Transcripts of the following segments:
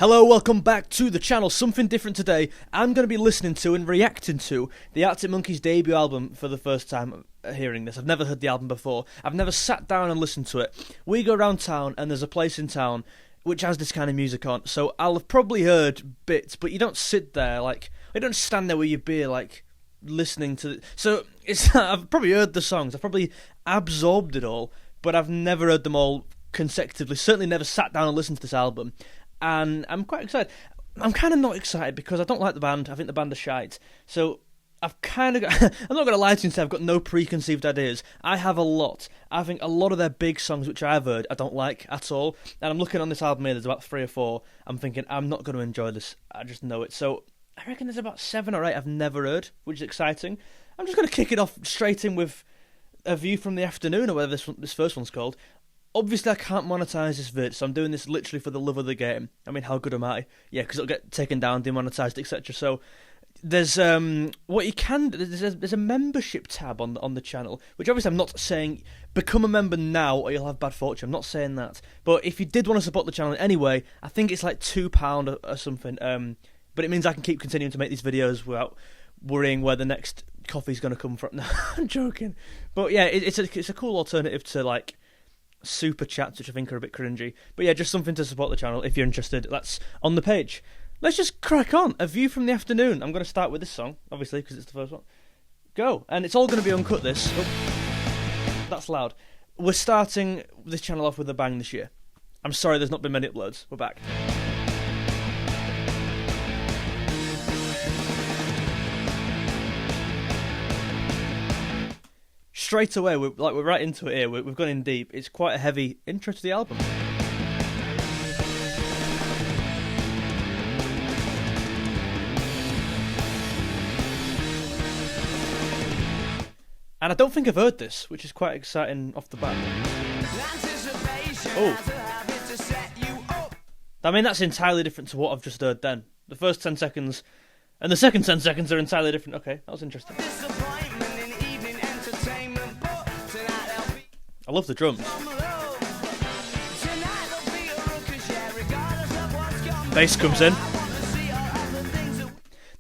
Hello, welcome back to the channel. Something different today. I'm going to be listening to and reacting to the Arctic Monkeys debut album for the first time hearing this. I've never heard the album before. I've never sat down and listened to it. We go around town and there's a place in town which has this kind of music on. So I'll have probably heard bits, but you don't sit there you don't stand there with your beer listening to so I've probably heard the songs. I've probably absorbed it all, but I've never heard them all consecutively. Certainly never sat down and listened to this album. And I'm quite excited. I'm kind of not excited because I don't like the band. I think the band are shite. So I've kind of got... I'm not going to lie to you and say I've got no preconceived ideas. I have a lot. I think a lot of their big songs, which I've heard, I don't like at all. And I'm looking on this album here, there's about 3 or 4. I'm thinking, I'm not going to enjoy this. I just know it. So I reckon there's about 7 or 8 I've never heard, which is exciting. I'm just going to kick it off straight in with A View from the Afternoon, or whatever this first one's called. Obviously, I can't monetize this vid, so I'm doing this literally for the love of the game. I mean, how good am I? Yeah, because it'll get taken down, demonetized, etc. So there's what you can do. There's a membership tab on the channel, which obviously I'm not saying become a member now or you'll have bad fortune. I'm not saying that. But if you did want to support the channel anyway, I think it's like £2 or something. But it means I can keep continuing to make these videos without worrying where the next coffee's going to come from. No, I'm joking. But yeah, it's a cool alternative to super chats, which I think are a bit cringy. But yeah, just something to support the channel if you're interested. That's on the page. Let's just crack on. A View from the Afternoon. I'm going to start with this song, obviously, because it's the first one. Go. And it's all going to be uncut, this. Oh, that's loud. We're starting this channel off with a bang this year. I'm sorry there's not been many uploads. We're back. Straight away, we're right into it here. We've gone in deep. It's quite a heavy intro to the album. And I don't think I've heard this, which is quite exciting off the bat. Oh. I mean, that's entirely different to what I've just heard then. The first 10 seconds and the second 10 seconds are entirely different. Okay, that was interesting. I love the drums. Bass comes in.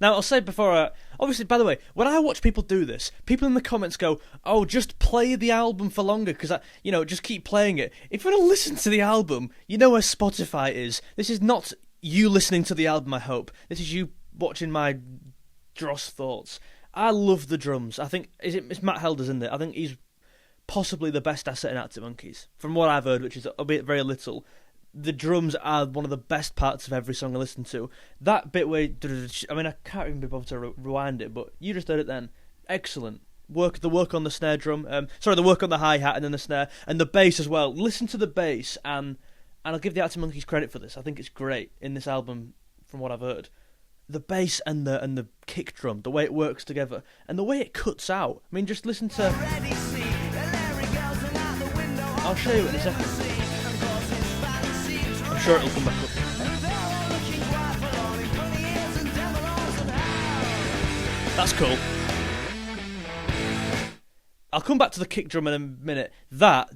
Now, I'll say before obviously, by the way, when I watch people do this, people in the comments go, oh, just play the album for longer, because, just keep playing it. If you want to listen to the album, you know where Spotify is. This is not you listening to the album, I hope. This is you watching my dross thoughts. I love the drums. I think, it's Matt Helder's, isn't it? I think he's possibly the best asset in Arctic Monkeys. From what I've heard, which is albeit very little, the drums are one of the best parts of every song I listen to. That bit where, I mean, I can't even be bothered to rewind it, but you just heard it then. Excellent. The work on the snare drum, the work on the hi-hat and then the snare, and the bass as well. Listen to the bass, and I'll give the Arctic Monkeys credit for this. I think it's great in this album, from what I've heard. The bass and the kick drum, the way it works together, and the way it cuts out. I mean, just listen to... I'll show you in a second. I'm sure it'll come back up. That's cool. I'll come back to the kick drum in a minute. That,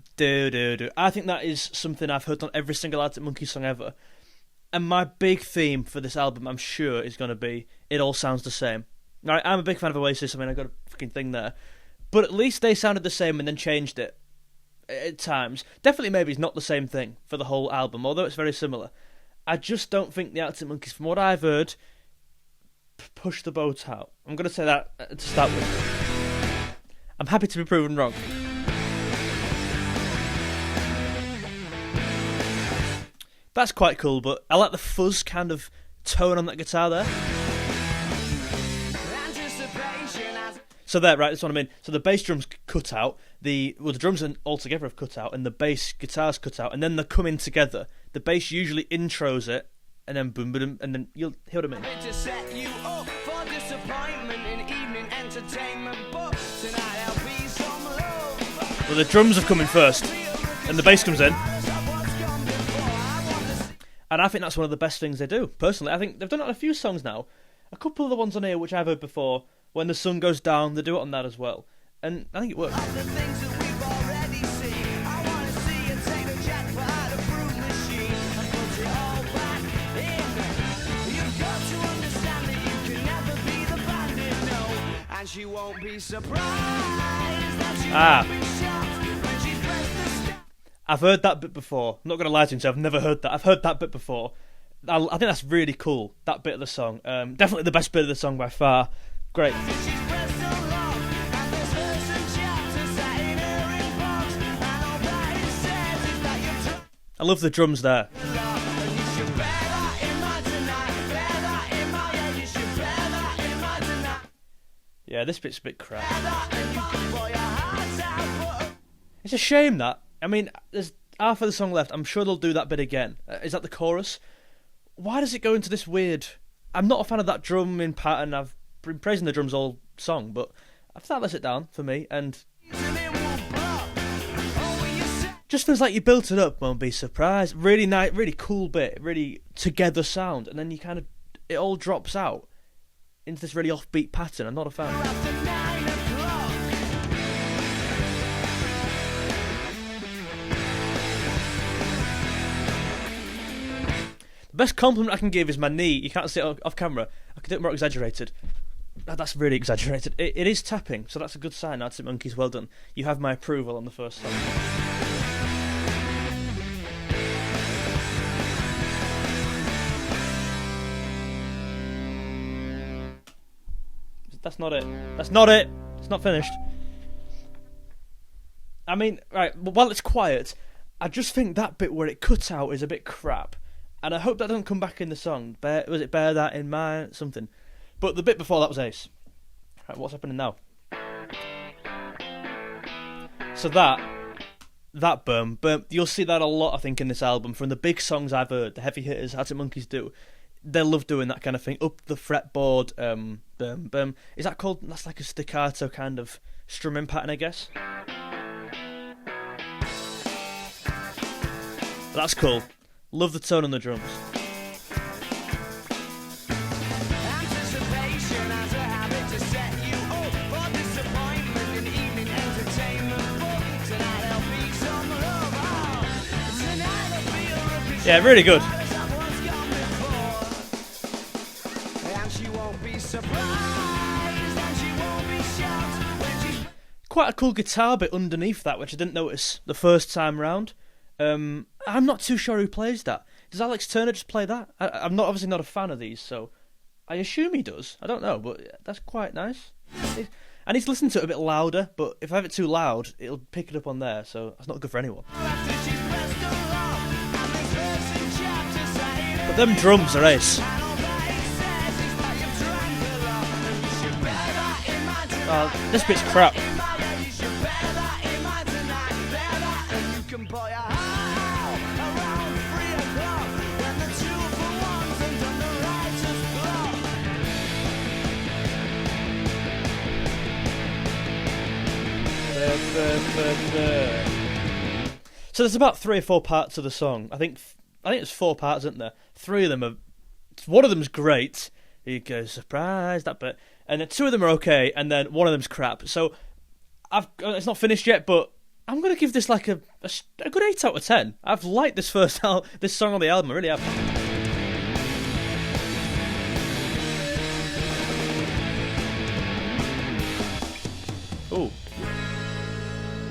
I think that is something I've heard on every single Arctic Monkeys song ever. And my big theme for this album, I'm sure, is going to be It All Sounds the Same. Right, I'm a big fan of Oasis. I mean, I've got a fucking thing there. But at least they sounded the same and then changed it at times. Definitely maybe it's not the same thing for the whole album, although it's very similar. I just don't think the Arctic Monkeys, from what I've heard, push the boat out. I'm going to say that to start with. I'm happy to be proven wrong. That's quite cool, but I like the fuzz kind of tone on that guitar there. So there, right, that's what I mean. So the bass drums cut out, the drums altogether have cut out, and the bass guitars cut out, and then they're coming together. The bass usually intros it, and then boom, boom, and then you'll hear what I mean. Well, the drums have come in first, and the bass comes in. And I think that's one of the best things they do, personally. I think they've done it on a few songs now. A couple of the ones on here, which I've heard before, when the sun goes down, they do it on that as well. And I think it works. And she won't be surprised that she Ah. won't be shocked when she's pressed the I've heard that bit before. I'm not going to lie to you and say I've never heard that. I've heard that bit before. I think that's really cool, that bit of the song. Definitely the best bit of the song by far. Great. she's pressed so long, and there's verse and chapters sat in her inbox, and all that it says is that you're drunk I love the drums there. a lot, and you should bear that in mind tonight, bear that in mind, yeah, you should bear that in mind tonight, Yeah, this bit's a bit crap. bear that, and you can pour your heart out, but It's a shame that. I mean, there's half of the song left. I'm sure they'll do that bit again. Is that the chorus? Why does it go into this weird... I'm not a fan of that drumming pattern. I've been praising the drums all song, but I've that lets it down for me, and just feels like you built it up. Won't be surprised. Really nice, really cool bit, really together sound, and then you kind of it all drops out into this really offbeat pattern. I'm not a fan. after 9 o'clock. The best compliment I can give is my knee. You can't see it off camera. I could do it more exaggerated. That's really exaggerated. It is tapping, so that's a good sign. Arctic Monkeys, well done. You have my approval on the first song. That's not it. That's not it. It's not finished. I mean, right, while it's quiet, I just think that bit where it cuts out is a bit crap. And I hope that doesn't come back in the song. Was it bear that in mind? Something. But the bit before that was ace. Right, what's happening now? So that boom, you'll see that a lot, I think, in this album. From the big songs I've heard, the heavy hitters, Arctic Monkeys do. They love doing that kind of thing. Up the fretboard, boom. Is that called? That's like a staccato kind of strumming pattern, I guess. That's cool. Love the tone on the drums. Anticipation as a habit to set you up for disappointment in evening entertainment. But tonight there'll be some love. Oh, tonight there'll be a repeat. Yeah, really good. Someone's gone before. And she won't be surprised, and she won't be shocked when she's Quite a cool guitar bit underneath that, which I didn't notice the first time round. I'm not too sure who plays that. Does Alex Turner just play that? I'm not obviously not a fan of these, so I assume he does. I don't know, but that's quite nice. I need to listen to it a bit louder, but if I have it too loud, it'll pick it up on there, so that's not good for anyone. after she's pressed along, and there's verse and chapters sat in her But them drums are ace. and all that it says is that you've drank a lot, and you should bear that in mind tonight. This bit's crap. Yeah, you should bear that in mind tonight. Bear that, and you can pour your heart out around 3 o'clock when the 2-for-1s and done the righteous block. So there's about 3 or 4 parts of the song. I think it's 4 parts, isn't there? 3 of them are. One of them's great. You go surprise that bit, and then 2 of them are okay, and then one of them's crap. So it's not finished yet, but I'm gonna give this like a good 8 out of 10. I've liked this this song on the album. I really have.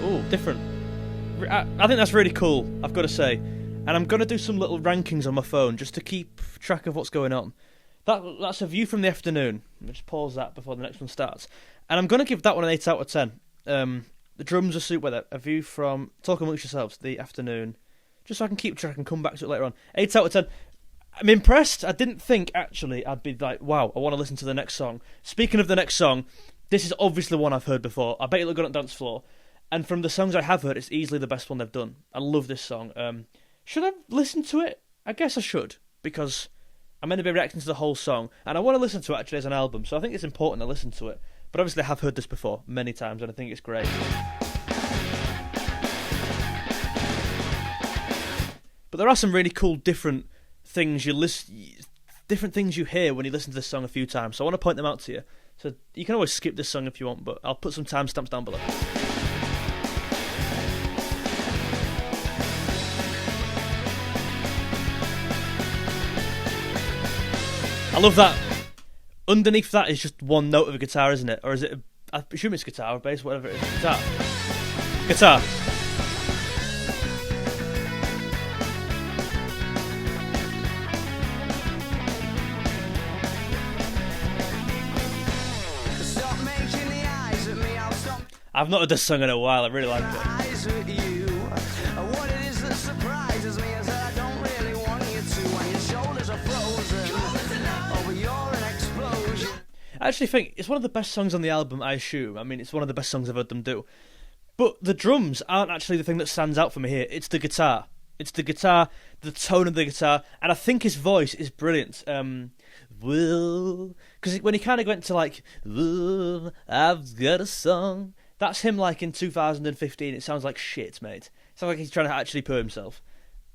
Ooh, different. I think that's really cool, I've got to say. And I'm going to do some little rankings on my phone just to keep track of what's going on. That's A View from the Afternoon. Let me just pause that before the next one starts. And I'm going to give that one an 8 out of 10. The drums are super with it. A View from Talk Amongst Yourselves, the Afternoon. Just so I can keep track and come back to it later on. 8 out of 10. I'm impressed. I didn't think, actually, I'd be like, wow, I want to listen to the next song. Speaking of the next song, this is obviously one I've heard before. I bet you'll go on Dancefloor. And from the songs I have heard, it's easily the best one they've done. I love this song. Should I listen to it? I guess I should, because I'm going to be reacting to the whole song, and I want to listen to it actually as an album, so I think it's important to listen to it. But obviously I have heard this before many times, and I think it's great. But there are some really cool different things different things you hear when you listen to this song a few times, so I want to point them out to you. So you can always skip this song if you want, but I'll put some timestamps down below. I love that. Underneath that is just one note of a guitar, isn't it? Or is it I assume it's guitar or bass, whatever it is. Guitar. Stop making the eyes at me, I'll stop I've not heard this song in a while. I really like it. eyes at you. What it is that surprises me is that I don't really want you to, when your shoulders are frozen. Oh, but you're an explosion. I actually think it's one of the best songs on the album, I assume. I mean, it's one of the best songs I've heard them do. But the drums aren't actually the thing that stands out for me here. It's the guitar. It's the guitar, the tone of the guitar, and I think his voice is brilliant. Because when he kind of went to like, I've got a song, that's him like in 2015. It sounds like shit, mate. It sounds like he's trying to actually poo himself.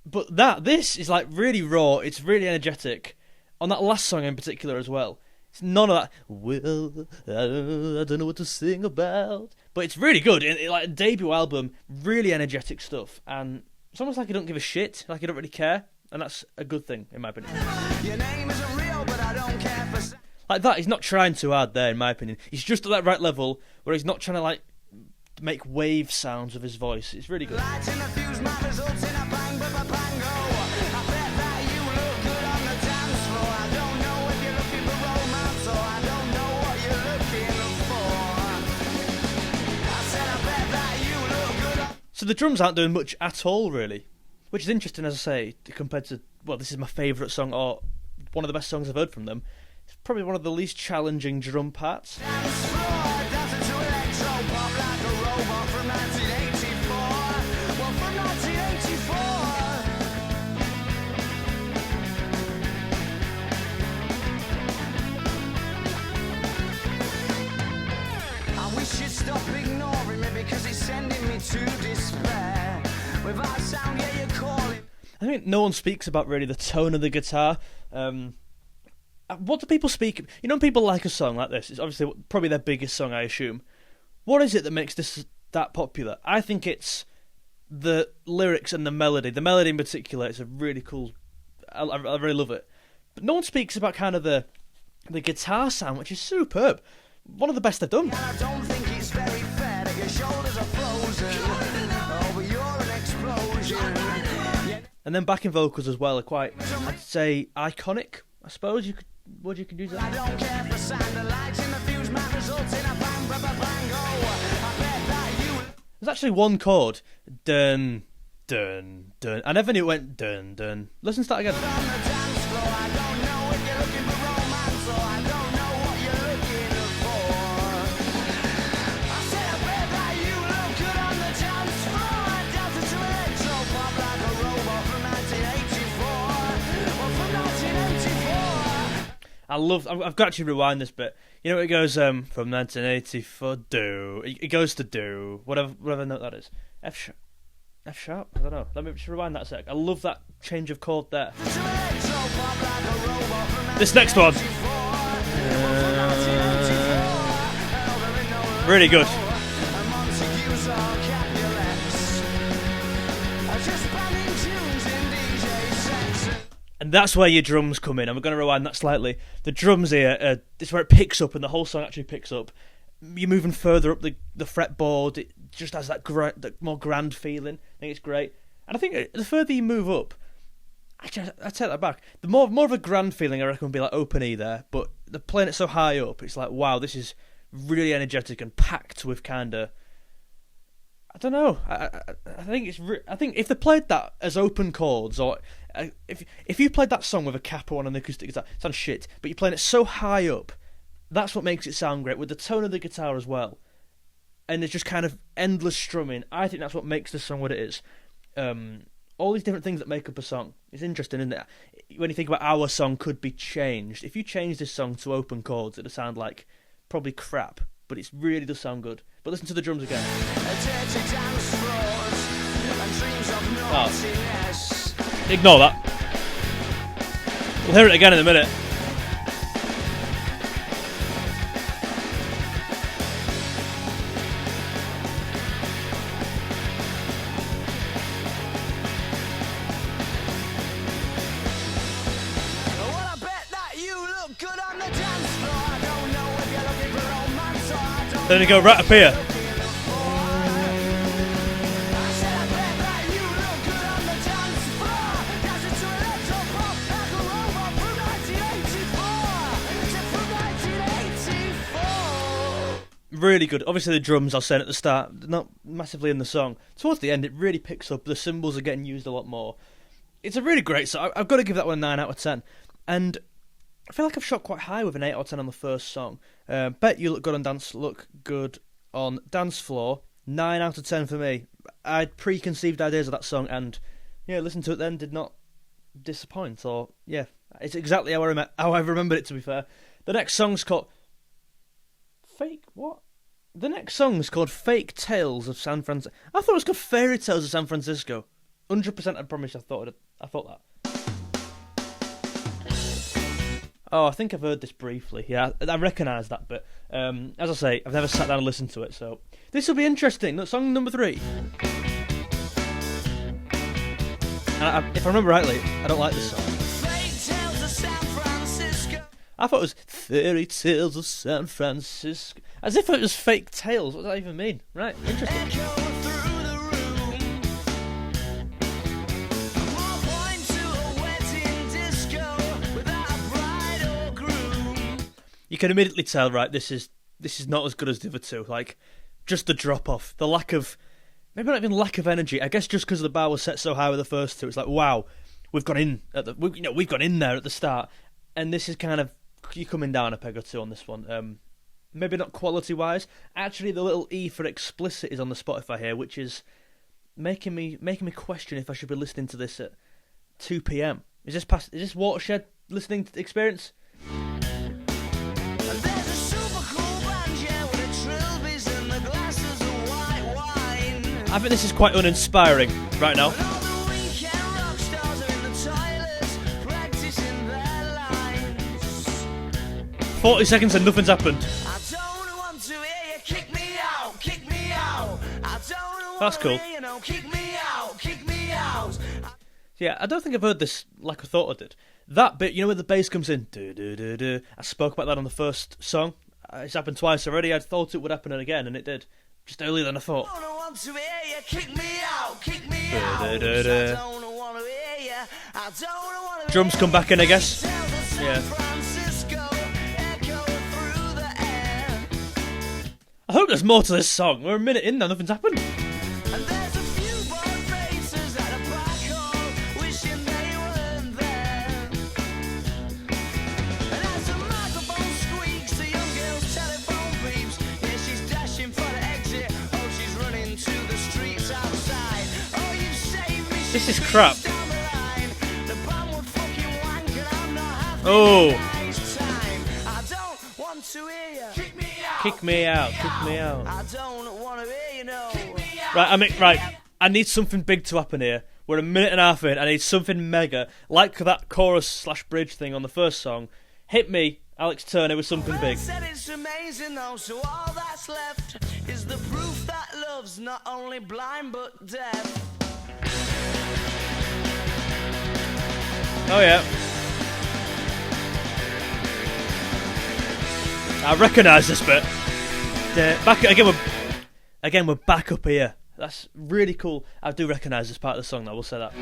But this is like really raw. It's really energetic. On that last song in particular as well. It's none of that. Well, I don't know what to sing about. But it's really good. Like a debut album, really energetic stuff. And it's almost like you don't give a shit. Like you don't really care. And that's a good thing, in my opinion. Your name isn't real, but I don't care for. Like that, he's not trying too hard there, in my opinion. He's just at that right level where he's not trying to like make wave sounds with his voice. It's really good. Lights in a fuse, my results in a bang, bango. I bet that you look good on the dance floor. I don't know if you're looking for romance or I don't know what you're looking for. I said I bet that you look good on. So the drums aren't doing much at all, really. Which is interesting, as I say, compared to, well, this is my favourite song, or one of the best songs I've heard from them. It's probably one of the least challenging drum parts. Dance floor, dancing to electro pop like a robot from 1984. Well, from 1984. I wish you'd stop ignoring me because it's sending me to despair. Without sound, yeah, you're calling. I think no one speaks about really the tone of the guitar. What do people speak? You know, when people like a song like this, it's obviously probably their biggest song, I assume. What is it that makes this that popular? I think it's the lyrics and the melody. The melody in particular is a really cool. I really love it. But no one speaks about kind of the guitar sound, which is superb. One of the best they've done. And I don't think it's very fair that your shoulders are frozen. Oh, but you're an explosion. Yeah. And then backing vocals as well are quite, I'd say, iconic. I suppose you could use I that. don't care for sound. The lights in the fuse, my results in a bang, bango. I bet that you. There's actually one chord, dun, dun, dun. I never knew it went dun, dun. Listen to that again. On the dance floor, I don't know if you're looking for romance or I don't know what you're looking for. I said I bet that you look good on the dance floor, dancing to electro pop like a robot from 1984. Well, from 1984. I've got to rewind this bit. You know, it goes from 1984 do. It goes to do whatever note that is. F sharp. I don't know. Let me just rewind that a sec. I love that change of chord there. This next one, really good. And that's where your drums come in. I'm going to rewind that slightly. The drums here, it's where it picks up, and the whole song actually picks up. You're moving further up the fretboard. It just has that more grand feeling. I think it's great. And I think the further you move up, actually, I take that back. The more of a grand feeling, I reckon, would be like open E there. But they're playing it so high up, it's like, wow, this is really energetic and packed with kind of. I don't know. I think it's. I think if they played that as open chords, or if you played that song with a capo on an acoustic guitar, it sounds shit. But you're playing it so high up, that's what makes it sound great, with the tone of the guitar as well. And it's just kind of endless strumming. I think that's what makes the song what it is. All these different things that make up a song. It's interesting, isn't it? When you think about our song could be changed. If you change this song to open chords, it'll sound like probably crap. But it really does sound good. But listen to the drums again. Oh. Ignore that. We'll hear it again in a minute. Well, I bet that you look good on the dance floor. I don't know if you're looking for romance or I don't Then they go right up here. Really good. Obviously the drums, I was saying at the start, not massively in the song. Towards the end it really picks up. The cymbals are getting used a lot more. It's a really great song. I've got to give that one a 9 out of 10. And I feel like I've shot quite high with an 8 out of 10 on the first song. Bet You Look Good on Dancefloor. 9 out of 10 for me. I had preconceived ideas of that song, and yeah, listened to it then, did not disappoint. Or yeah, it's exactly how I remembered it, to be fair. The next song's called The next song's called Fake Tales of San Francisco. I thought it was called Fairy Tales of San Francisco. 100% I promise I thought that. Oh, I think I've heard this briefly. Yeah, I recognise that bit. As I say, I've never sat down and listened to it, so this will be interesting. That's song number 3. And if I remember rightly, I don't like this song. Fake tales of San Francisco. I thought it was Fairy Tales of San Francisco. As if it was fake tales. What does that even mean? Right, interesting. Echo through the room. More wine to a wedding disco without a bride or groom. You can immediately tell, right, this is not as good as the other two. Like, just the drop off, the lack of, maybe not even lack of energy. I guess just because the bar was set so high with the first two, it's like, wow, we've gone in there at the start, and this is kind of, you're coming down a peg or two on this one. Maybe not quality wise. Actually, the little E for explicit is on the Spotify here, which is making me question if I should be listening to this at 2 p.m. Is this watershed listening experience? And there's a super cool band, yeah, with the trilbies and the glasses of white wine. I think this is quite uninspiring right now. And all the weekend rock stars are in the toilets, practicing their lines. 40 seconds and nothing's happened. I don't want to hear you kick me out, kick me out. I don't That's want cool. to hear you know, kick me out, kick me out. Yeah, I don't think I've heard this like I thought I did. That bit, you know, where the bass comes in, I spoke about that on the first song. It's happened twice already. I thought it would happen again, and it did. Just earlier than I thought. I don't want to hear you kick me out, kick me out. I Da-da-da-da. don't want to hear you. I don't want to Drums come back in, I guess. Yeah. Yeah. I hope there's more to this song. We're a minute in now, nothing's happened. And there's a few bored faces at a black hole, wishing they weren't there. And as the microphone squeaks, the young girl's telephone beeps. Yeah, she's dashing for the exit. Oh, she's running to the streets outside. Oh, you saved me. This is crap. Down the line. The band would fucking wank and I'm not having Oh. a nice time. I don't want to hear you. Kick me out. Kick me out, kick me out. I don't want to hear you know. Right, I need something big to happen here. We're a minute and a half in. I need something mega, like that chorus/bridge thing on the first song. Hit me, Alex Turner, with something big. Said it's amazing though, so all that's left is the proof that love's not only blind but deaf. Oh yeah. I recognise this bit. We're back up here. That's really cool. I do recognise this part of the song, though. We'll say that.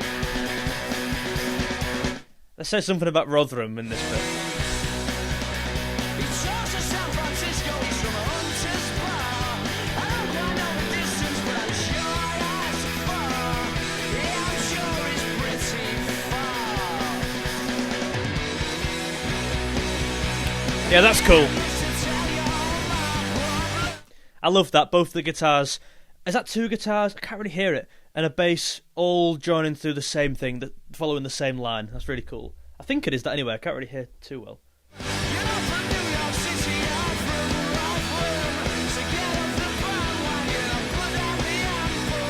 Let's say something about Rotherham in this bit. He talks to San Francisco, he's from a hunter's bar. I don't quite know the distance, but I'm sure that's far. Yeah, I'm sure it's pretty far. Yeah, that's cool. To tell you all my problems. I love that. Both the guitars. Is that two guitars? I can't really hear it. And a bass all joining through the same thing, following the same line. That's really cool. I think it is that anyway. I can't really hear too well. You're not from New York City, I'm from Rubble. So get off the bandwagon and put down the ample.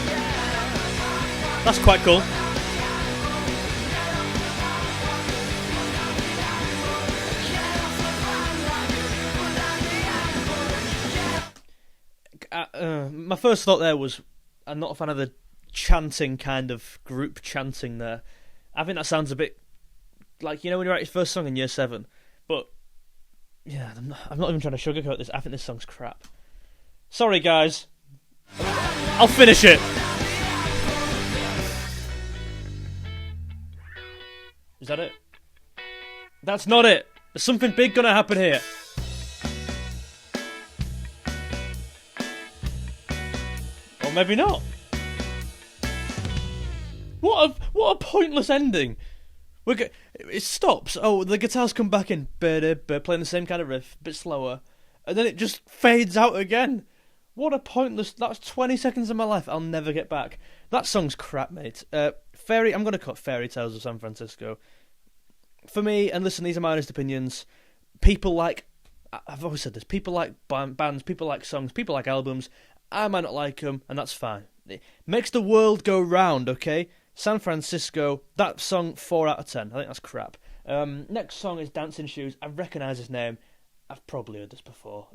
Yeah. That's quite cool. My first thought there was, I'm not a fan of the chanting kind of group chanting there. I think that sounds a bit like, you know, when you write your first song in year 7, but Yeah, I'm not even trying to sugarcoat this. I think this song's crap. Sorry, guys. I'll finish it. Is that it? That's not it. There's something big gonna happen here. Or maybe not. What a pointless ending. It stops. Oh, the guitars come back in, playing the same kind of riff, a bit slower, and then it just fades out again. What a pointless. That's 20 seconds of my life I'll never get back. That song's crap, mate. I'm going to cut Fairy Tales of San Francisco. For me, and listen, these are my honest opinions. People like, I've always said this, people like bands, people like songs, people like albums. I might not like them, and that's fine. It makes the world go round, okay? San Francisco, that song, 4 out of 10. I think that's crap. Next song is Dancing Shoes. I recognise his name. I've probably heard this before.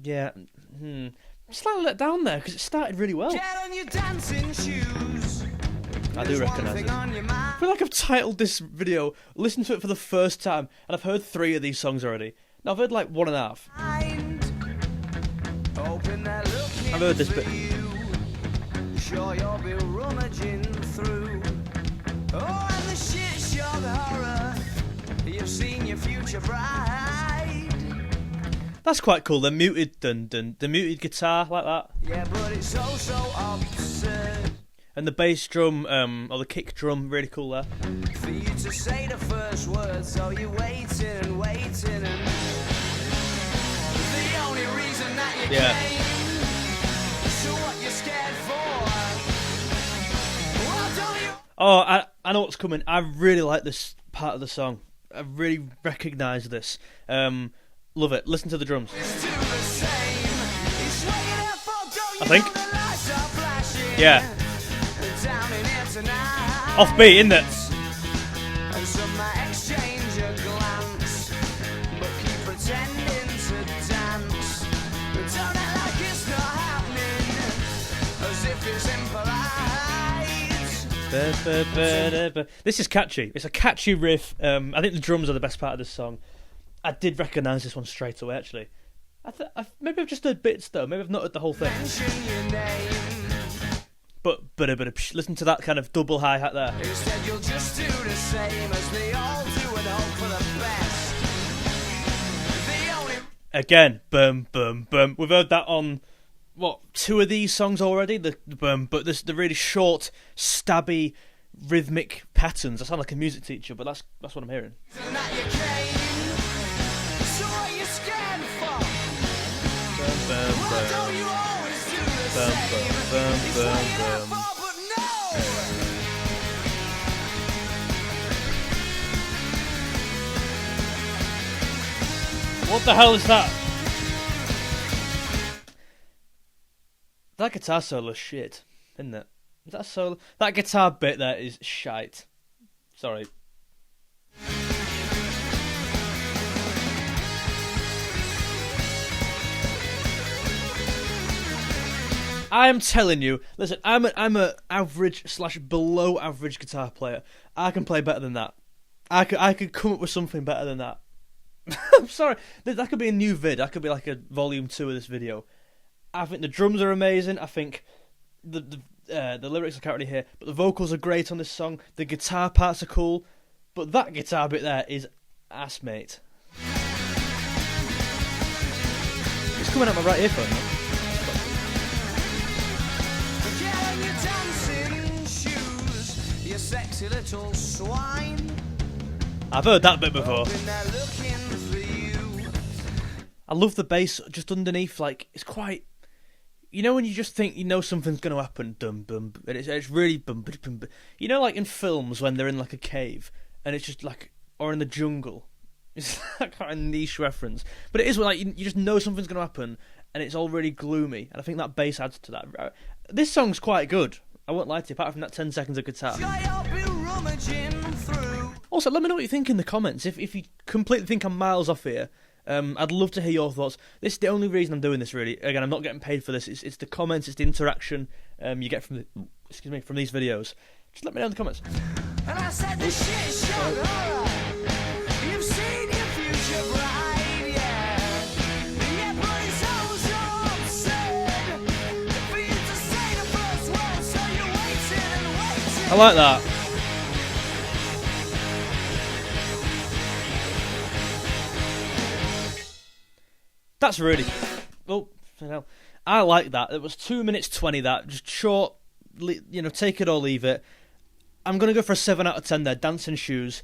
Yeah. Slightly let down there, because it started really well. Get on your dancing shoes. I do recognise it. I feel like I've titled this video, listened to it for the first time, and I've heard 3 of these songs already. Now, I've heard like 1.5. I've heard this bit. Sure you'll be rummaging through. Oh, and the shit show horror. You've seen your future bride. That's quite cool. The muted the muted guitar like that. Yeah, but it's so absurd. And the bass drum, or the kick drum, really cool there. For you to say the first word, so you're waiting and the only reason that you came. So what you scared for? Well, don't you? Oh, I know what's coming. I really like this part of the song. I really recognise this. Love it. Listen to the drums. I think. Yeah. Offbeat, isn't it? This is catchy. It's a catchy riff. I think the drums are the best part of this song. I did recognise this one straight away, actually. Maybe I've just heard bits, though. Maybe I've not heard the whole thing. But listen to that kind of double hi-hat there. Instead, you'll just do the same as they all do and hope for the best. Again, boom, boom, boom. We've heard that on, 2 of these songs already? The boom, but there's the really short, stabby, rhythmic patterns. I sound like a music teacher, but that's what I'm hearing. What the hell is that? That guitar solo's shit, isn't it? Is that solo? That guitar bit there is shite. Sorry. I am telling you, listen, I'm a average / below average guitar player. I can play better than that. I could come up with something better than that. I'm sorry, that could be a new vid. That could be like a volume 2 of this video. I think the drums are amazing. I think the lyrics I can't really hear, but the vocals are great on this song. The guitar parts are cool, but that guitar bit there is ass, mate. It's coming out my right earphone, man. Sexy little swine. I've heard that bit before. I love the bass just underneath. Like, it's quite, you know, when you just think you know something's going to happen, dum bum, and it's really bum, bum, bum. You know, like in films when they're in like a cave and it's just like, or in the jungle. It's that kind of niche reference, but it is like you just know something's going to happen and it's all really gloomy. And I think that bass adds to that. This song's quite good. I won't lie to you, apart from that 10 seconds of guitar. Also, let me know what you think in the comments. If you completely think I'm miles off here, I'd love to hear your thoughts. This is the only reason I'm doing this, really. Again, I'm not getting paid for this. It's the comments, it's the interaction you get from from these videos. Just let me know in the comments. And I said the shit showed horror. You've seen your future bride. I like that. That's really... Oh, you know, I like that. It was 2 minutes 20, that. Just short, you know, take it or leave it. I'm going to go for a 7 out of 10 there. Dancing Shoes.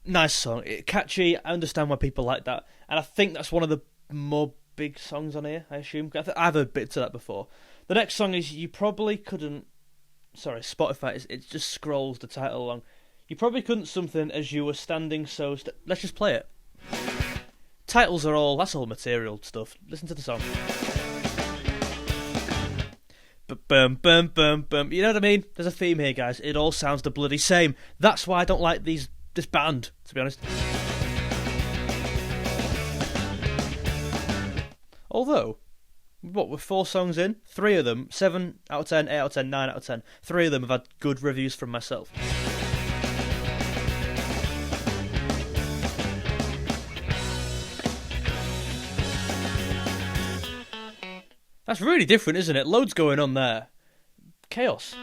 Nice song. Catchy. I understand why people like that. And I think that's one of the more big songs on here, I assume. I've heard bits of that before. The next song is You Probably Couldn't... Sorry, Spotify. It just scrolls the title along. You probably couldn't something as you were standing so... Let's just play it. Titles are all... That's all material stuff. Listen to the song. Bum, bum, bum, bum. You know what I mean? There's a theme here, guys. It all sounds the bloody same. That's why I don't like this band, to be honest. Although, what, we're 4 songs in? 3 of them, 7 out of 10, 8 out of 10, 9 out of 10. 3 of them have had good reviews from myself. That's really different, isn't it? Loads going on there. Chaos.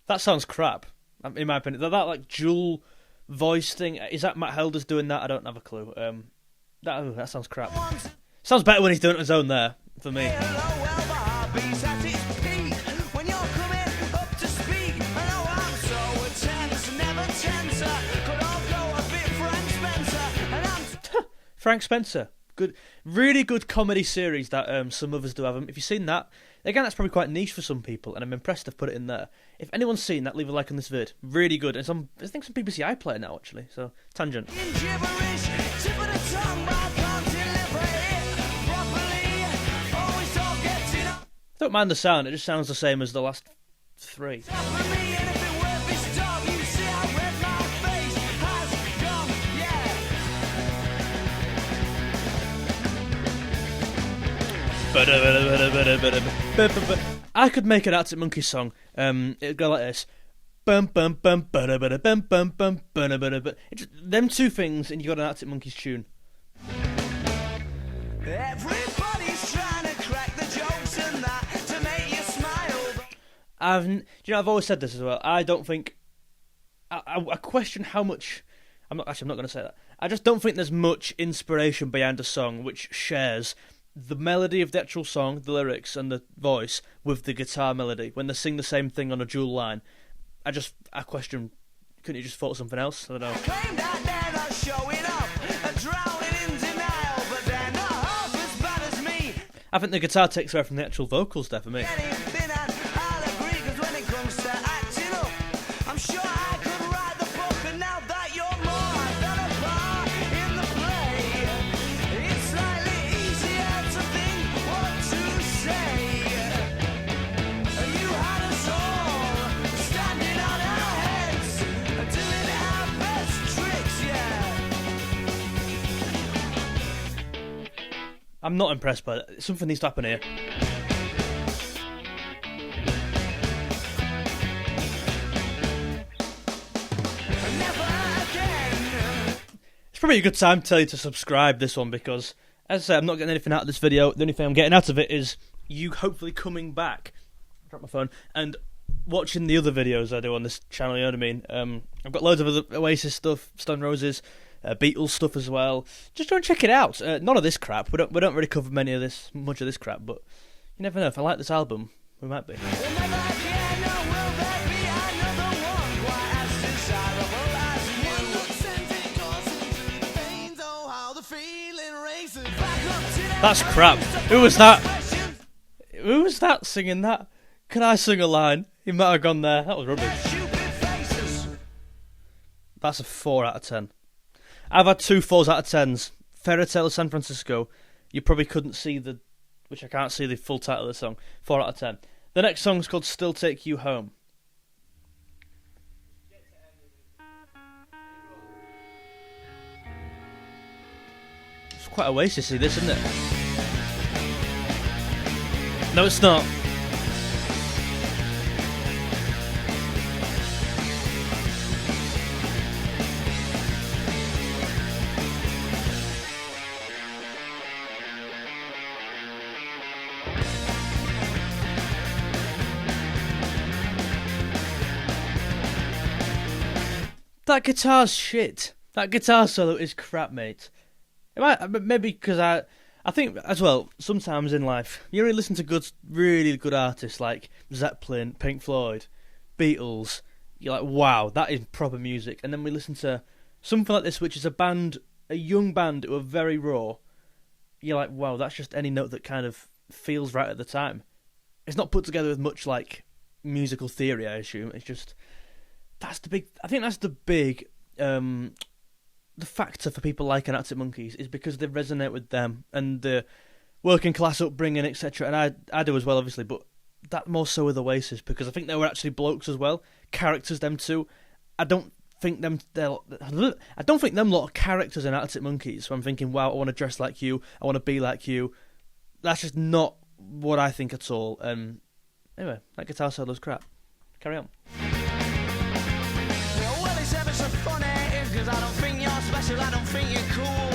That sounds crap, in my opinion. That like dual voice thing, is that Matt Helder's doing that? I don't have a clue. That sounds crap. Sounds better when he's doing it on his own there, for me. Frank Spencer, good, really good comedy series that some others do have them. If you've seen that, again, that's probably quite niche for some people, and I'm impressed they've put it in there. If anyone's seen that, leave a like on this vid. Really good. It's on, I think, some BBC iPlayer now, actually. So, tangent. Don't mind the sound. It just sounds the same as the last 3. I could make an Arctic Monkeys song. It'd go like this. Them 2 things, and you got an Arctic Monkeys tune. Everybody's trying to crack the jokes and that to make you smile. I've always said this as well. I don't think. I question how much. I'm not going to say that. I just don't think there's much inspiration behind a song which shares the melody of the actual song, the lyrics and the voice with the guitar melody. When they sing the same thing on a dual line, I question, couldn't you just thought of something else? I don't know. I think the guitar takes away from the actual vocals there for me. I'm not impressed by it. Something needs to happen here. It's probably a good time to tell you to subscribe this one because, as I say, I'm not getting anything out of this video. The only thing I'm getting out of it is you hopefully coming back, drop my phone, and watching the other videos I do on this channel, you know what I mean? I've got loads of other Oasis stuff, Stone Roses, Beatles stuff as well. Just go and check it out. None of this crap. We don't really cover much of this crap, but you never know. If I like this album, we might be. That's crap. Who was that? Who was that singing that? Can I sing a line? He might have gone there. That was rubbish. That's a 4 out of 10. I've had 2 4s out of 10s. Fairy Tale of San Francisco. You probably couldn't see which I can't see the full title of the song. 4 out of 10. The next song's called Still Take You Home. It's quite Oasis-y, this, isn't it? No, it's not. That guitar's shit. That guitar solo is crap, mate. Maybe because I think as well, sometimes in life, you only listen to really good artists like Zeppelin, Pink Floyd, Beatles. You're like, wow, that is proper music. And then we listen to something like this, which is a young band who are very raw. You're like, wow, that's just any note that kind of feels right at the time. It's not put together with much like musical theory, I assume. It's just I think that's the big the factor for people like Arctic Monkeys is because they resonate with them and the working class upbringing, etc. And I do as well, obviously, but that more so with Oasis because I think they were actually blokes as well, characters them too. I don't think them lot are characters in Arctic Monkeys. So I'm thinking, wow, I want to dress like you, I want to be like you. That's just not what I think at all. Anyway, that guitar solo's crap. Carry on. Well, it's ever so funny, cause I don't think you're special, I don't think you're cool.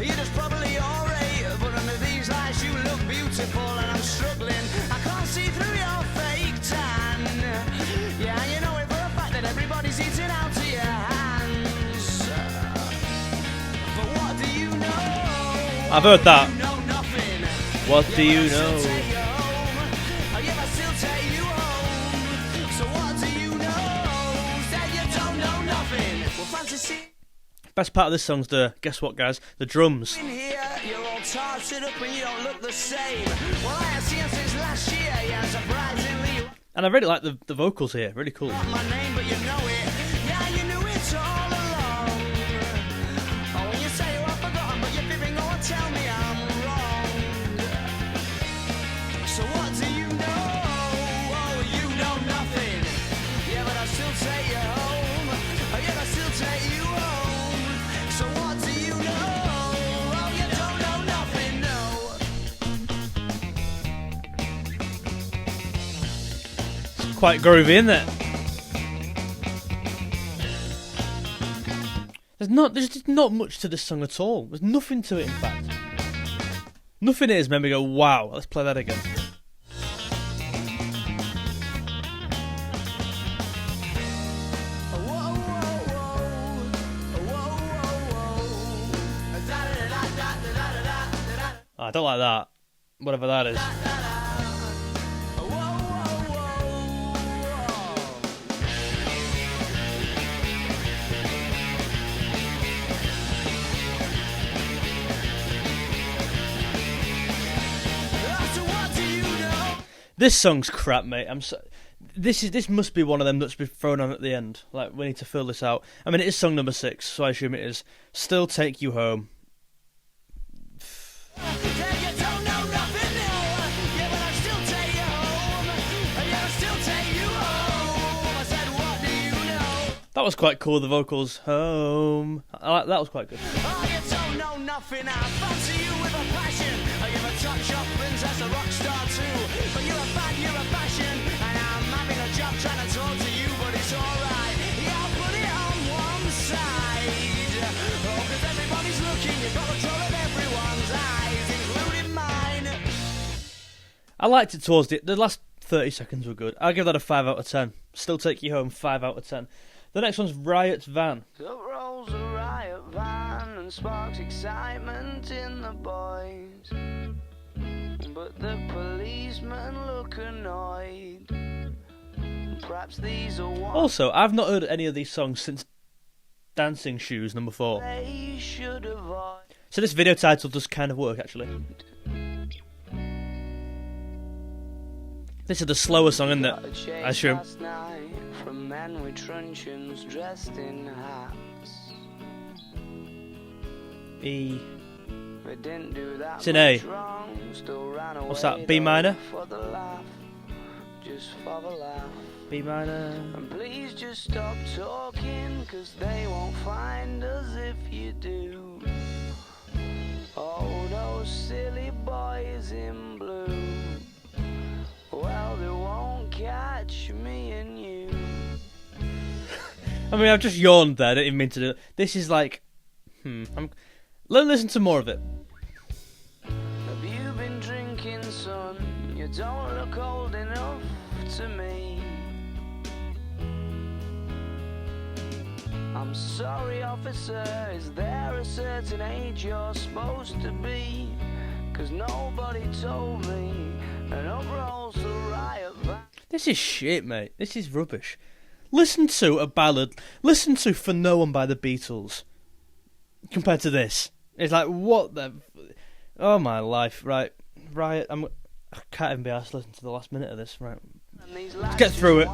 You're just probably alright, but under these lights you look beautiful and I'm struggling. I can't see through your fake tan. Yeah, you know it for a fact that everybody's eating out of your hands. But what do you know? I've heard that. You know nothing. What do you know? Best part of this song's guess what, guys? The drums. In here, you're all tarted up and you don't look the same. Well, I have seen you since last year, yeah, surprisingly. And I really like the vocals here, really cool. Not my name, but you know it. Yeah, you knew it all along. Oh, when you say you are forgotten, but you're fibbing, oh, tell me I'm wrong. So what do you know? Oh, you know nothing. Yeah, but I still take you home. Oh, yeah, I still take you home. So what do you know? Oh, you don't know nothing, no. It's quite groovy, isn't it? There's just not much to this song at all. There's nothing to it, in fact. Nothing is made me go, wow, let's play that again. I don't like that. Whatever that is. This song's crap, mate. This must be one of them that's been thrown on at the end. Like, we need to fill this out. I mean, it is song number 6, so I assume it is. Still Take You Home. That was quite cool, the vocals. Home. That was quite good. Oh, you don't know nothing. I fancy you with a passion. You're a top shop princess, a rock star too. But you're a fan, you're a fashion. And I'm having a job trying to talk to you, but it's alright. Yeah, I'll put it on one side. Oh, cause everybody's looking. You've got control of everyone's eyes, including mine. I liked it towards the last 30 seconds were good. I'll give that a 5 out of 10. Still Take You Home, 5 out of 10. The next one's Riot's Van. Up rolls a riot van and sparks excitement in the boys. But the policemen look annoyed. Perhaps these are what Also, I've not heard any of these songs since Dancing Shoes number 4. they should avoid. So this video title does kind of work, actually. This is the slower song, isn't it? I assume. Last night from men with truncheons dressed in hats. E. They didn't do that It's an A. much wrong, still ran away What's that, B minor? For the laugh, just for the laugh. B minor. And please just stop talking, cause they won't find us if you do. Oh, those silly boys in blue. Well, they won't catch me and you. I mean, I've just yawned there. I didn't even mean to do it. This is like... Let me listen to more of it. Have you been drinking, son? You don't look old enough to me. I'm sorry, officer, is there a certain age you're supposed to be? 'Cause nobody told me, and overall's the riot van. This is shit, mate. This is rubbish. Listen to a ballad. Listen to For No One by the Beatles. Compared to this. It's like, what the... Oh, my life. Right. Riot. I can't even be asked to listen to the last minute of this. Right. Let's get through it.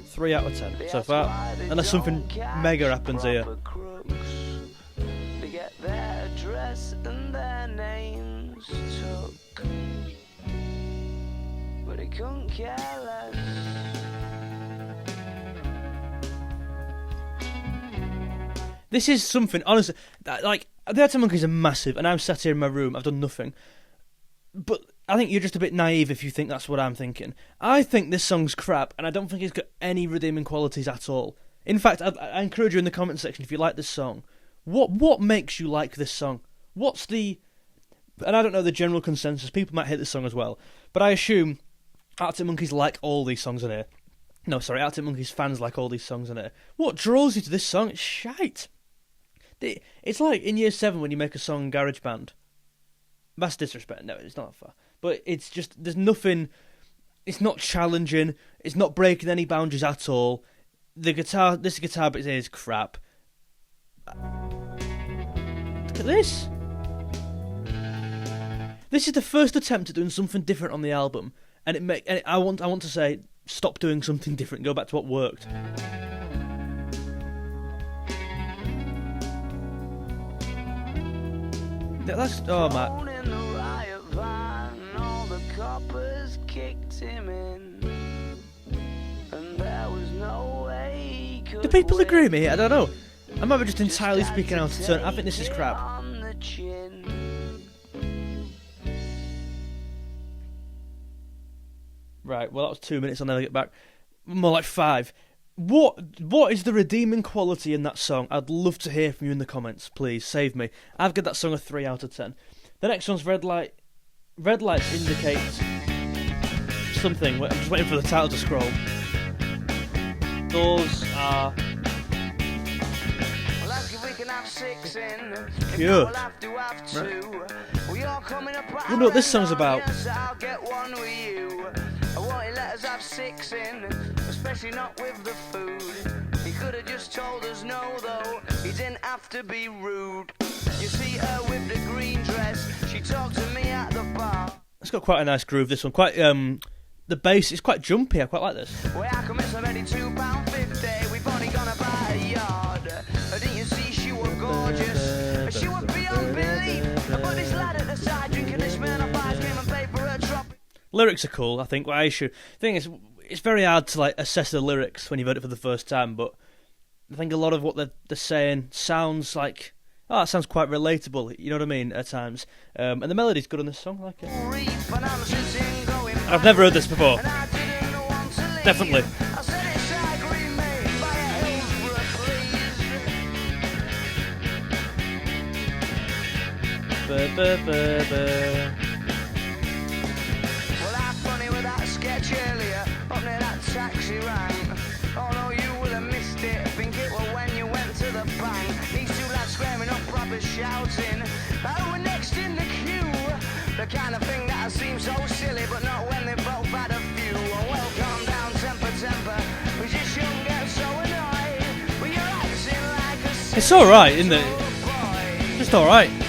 3 out of 10 so far. Unless something mega happens here. They get their address and their names took, but he couldn't care less. This is something, honestly, like, the Arctic Monkeys are massive, and I'm sat here in my room, I've done nothing. But I think you're just a bit naive if you think that's what I'm thinking. I think this song's crap, and I don't think it's got any redeeming qualities at all. In fact, I encourage you in the comment section, if you like this song, what makes you like this song? What's the... And I don't know the general consensus, people might hate this song as well, but I assume Arctic Monkeys like all these songs in here. No, sorry, Arctic Monkeys fans like all these songs in here. What draws you to this song? It's shite. It's like in year 7 when you make a song in GarageBand. That's disrespect. No, it's not that far. But it's just, there's nothing, it's not challenging, it's not breaking any boundaries at all. This guitar bit is crap. Look at this. This is the first attempt at doing something different on the album, and I want to say, stop doing something different, go back to what worked. That's, oh man. In the riot van, all the coppers kicked him in, and there was no way he could Do people win. agree with me? I don't know. I might be just entirely speaking out of turn. I think this is crap. On the chin. Right, well that was 2 minutes, I'll never get back. More like 5. What is the redeeming quality in that song? I'd love to hear from you in the comments, please, save me. I've given that song a 3 out of 10. The next one's Red Light. Red Lights indicate something. I'm just waiting for the title to scroll. Those are... Well, ask if we can have 6 in. Pure. We'll have to have 2. Well, you're coming up. You know what this song's about? Yes, I'll get one with you. I won't let us have 6 in, especially not with the food. He could have just told us no, though. He didn't have to be rude. You see her with the green dress. She talked to me at the bar. It's got quite a nice groove, this one. Quite, the bass is quite jumpy, I quite like this. Well, how come it's already £2.50? We've only gone about a yard. Didn't you see she was gorgeous? She was beyond belief. But this lad at the side drinking this man of ice came and paid for her drop. Lyrics are cool, I think. What I issue thing is, it's very hard to like assess the lyrics when you've heard it for the first time, but I think a lot of what they're saying sounds like, oh, that sounds quite relatable, you know what I mean, at times. And the melody's good on this song, I like it. I've never heard this before. Definitely. Earlier, up near that taxi rank. Oh no, you will have missed it. I think it was when you went to the bank. These 2 lads squaring up, proper shouting. Oh, we're next in the queue. The kind of thing that seems so silly, but not when they both had a few. Well, calm down, temper. We just shouldn't get so annoyed. But you're acting like a It's alright, isn't it? boy. Just alright. They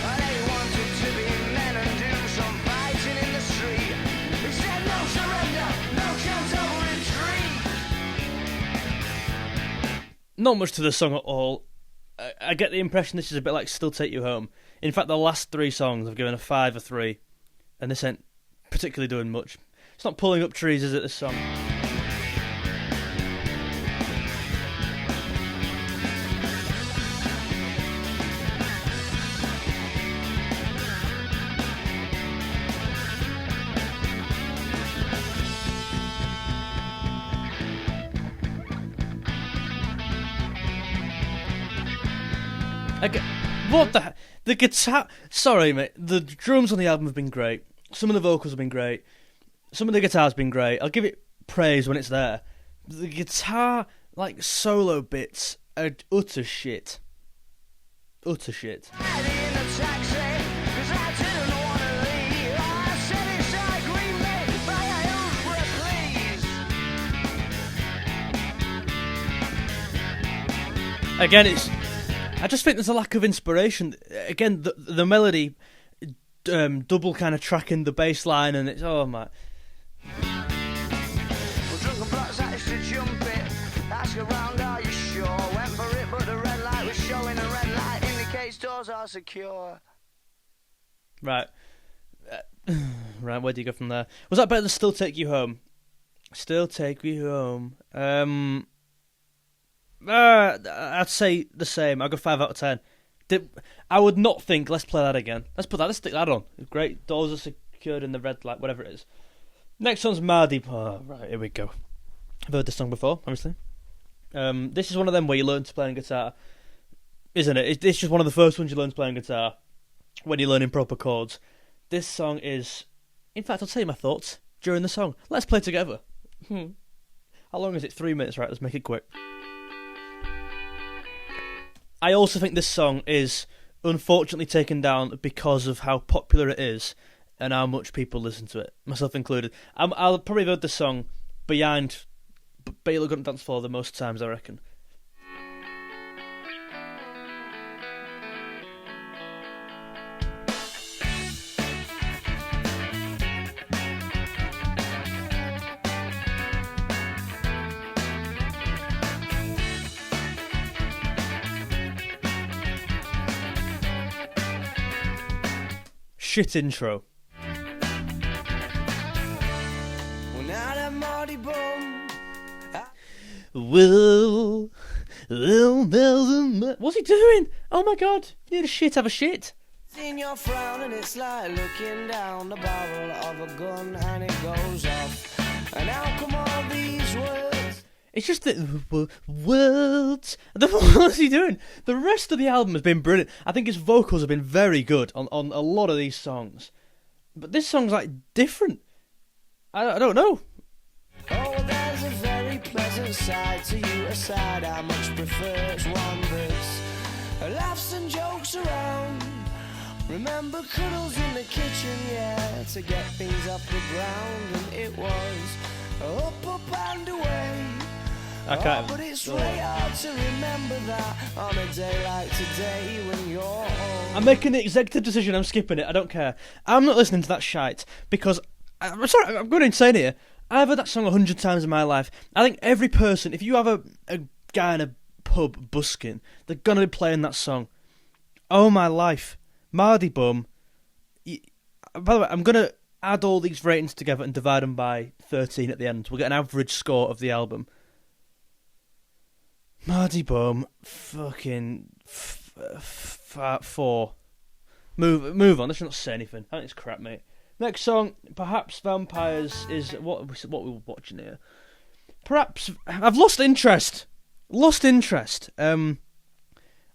wanted to be men and do some fighting in the street. They said no surrender, no counter retreat. Not much to the song at all. I get the impression this is a bit like Still Take You Home. In fact, the last 3 songs I've given a 5 or 3, and this ain't particularly doing much. It's not pulling up trees, is it, this song? What the guitar? Sorry, mate. The drums on the album have been great. Some of the vocals have been great. Some of the guitar's been great. I'll give it praise when it's there. The guitar like solo bits are utter shit. Utter shit. Again, I just think there's a lack of inspiration. Again, the melody, double kind of tracking the bass line, and it's oh my. Around, are you sure? Went for it, but the red light was showing. The red light indicates doors are secure. Right. Right, where do you go from there? Was that better than Still Take You Home? Still Take You Home. I'd say the same. I'll go 5 out of 10. I would not think, let's play that again. Let's stick that on. Great, doors are secured in the red light, whatever it is. Next one's Mardy Bum. Oh, right, here we go. I've heard this song before, obviously. This is one of them where you learn to play on guitar, isn't it? It's just one of the first ones you learn to play on guitar when you're learning proper chords. This song is... In fact, I'll tell you my thoughts during the song. Let's play together. How long is it? 3 minutes, right? Let's make it quick. I also think this song is unfortunately taken down because of how popular it is and how much people listen to it, myself included. I'll probably have heard this song behind Baylor Gun Dancefloor the most times, I reckon. Shit intro. Whoa, what's he doing? Oh my god, you need a shit, have a shit. Seen your frown and it's like looking down the barrel of a gun and it goes off. And how come all these words? It's just the words. What's he doing? The rest of the album has been brilliant. I think his vocals have been very good on a lot of these songs. But this song's like different. I don't know. Oh, there's a very pleasant side to you, a side I much prefer. It's one that's laughs and jokes around. Remember cuddles in the kitchen, yeah, to get things off the ground. And it was up and away. I can't. But it's really hard to remember that on a day like today when you're home. I'm making the executive decision, I'm skipping it, I don't care. I'm not listening to that shite, because... I'm sorry, I'm going insane here. I've heard that song 100 times in my life. I think every person, if you have a guy in a pub busking, they're going to be playing that song. Oh my life. Mardy Bum. By the way, I'm going to add all these ratings together and divide them by 13 at the end. We'll get an average score of the album. Mardy Bum, fucking 4. Move on, let's not say anything. I think it's crap, mate. Next song, Perhaps Vampires, is what we're watching here. Perhaps I've lost interest.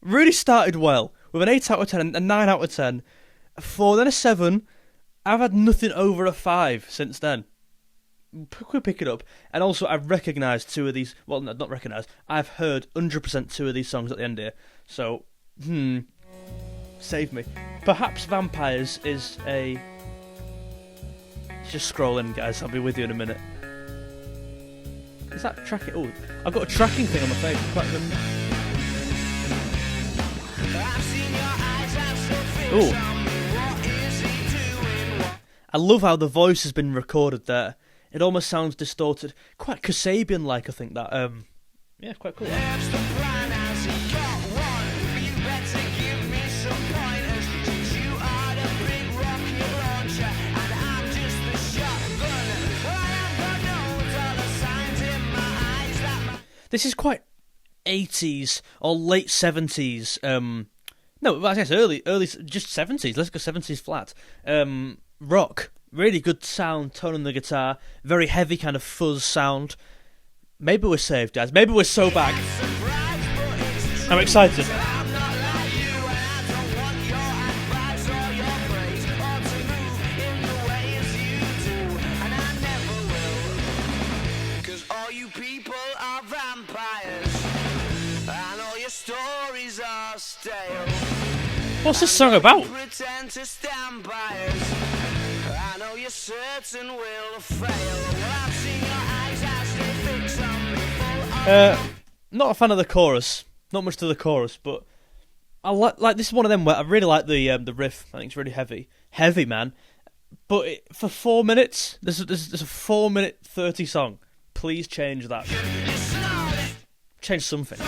Really started well with an 8 out of 10, a 9 out of 10, a 4, then a 7. I've had nothing over a 5 since then. Quick pick it up. And also, I've recognised 2 of these. Well, no, not recognised. I've heard 100% 2 of these songs at the end here. So, save me. Perhaps Vampires is a... Just scroll in, guys. I'll be with you in a minute. Is that tracking? Oh, I've got a tracking thing on my face. Quite good. Oh. I love how the voice has been recorded there. It almost sounds distorted. Quite Kasabian-like, I think, that. Yeah, quite cool. This is quite 80s or late 70s. No, I guess early, just 70s. Let's go 70s flat. Rock, really good sound, tone on the guitar, very heavy kind of fuzz sound. Maybe we're saved, guys. Maybe we're so back. I'm excited. What's this song about? Pretend to stand by us. I know you're certain we'll fail. Well, I've seen your eyes as they fix on me full of Not a fan of the chorus. Not much to the chorus, but I like this is one of them where I really like the riff. I think it's really heavy, man. But for 4 minutes, there's a 4-minute 30 song. Please change that. Change something.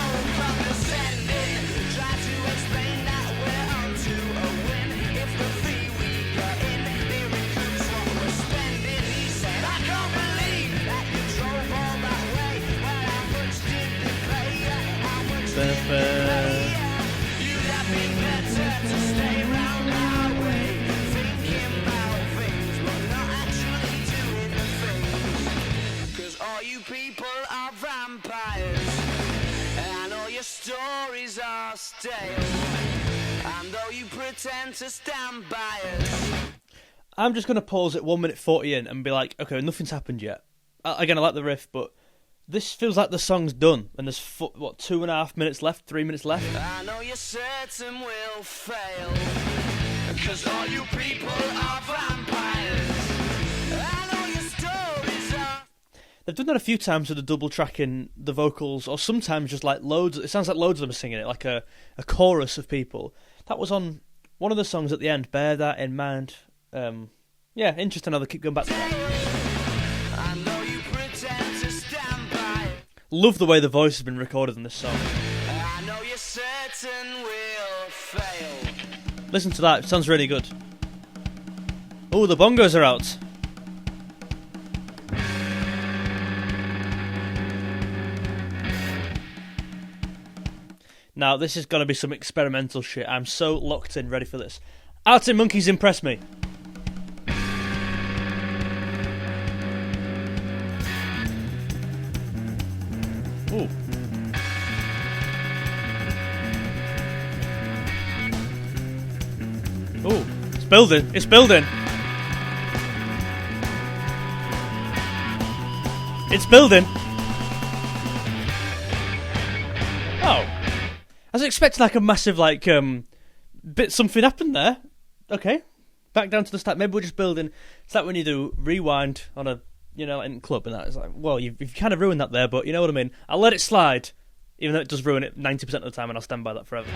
People are vampires, and all your stories are stale. And though you pretend to stand by us, I'm just going to pause at 1 minute 40 in and be like, okay, nothing's happened yet. Again, I like the riff, but this feels like the song's done, and there's 2.5 minutes left, 3 minutes left. I know you're certain we'll fail, 'cause all you people are vampires. I know your stories are. They've done that a few times with the double tracking the vocals, or sometimes just like loads. It sounds like loads of them are singing it, like a chorus of people. That was on one of the songs at the end. Bear that in mind. Yeah, interesting how they keep going back to that. I know you pretend to stand by. Love the way the voice has been recorded in this song. I know you're certain we'll fail. Listen to that, it sounds really good. Oh, the bongos are out. Now, this is going to be some experimental shit. I'm so locked in, ready for this. Arctic Monkeys impress me. Ooh. Ooh, it's building, it's building. It's building. Oh. I was expecting like a massive bit something happened there. Okay. Back down to the start. Maybe we're just building. It's like when you do rewind on a in club and that. It's like, well, you've kind of ruined that there, but you know what I mean. I'll let it slide, even though it does ruin it 90% of the time, and I'll stand by that forever.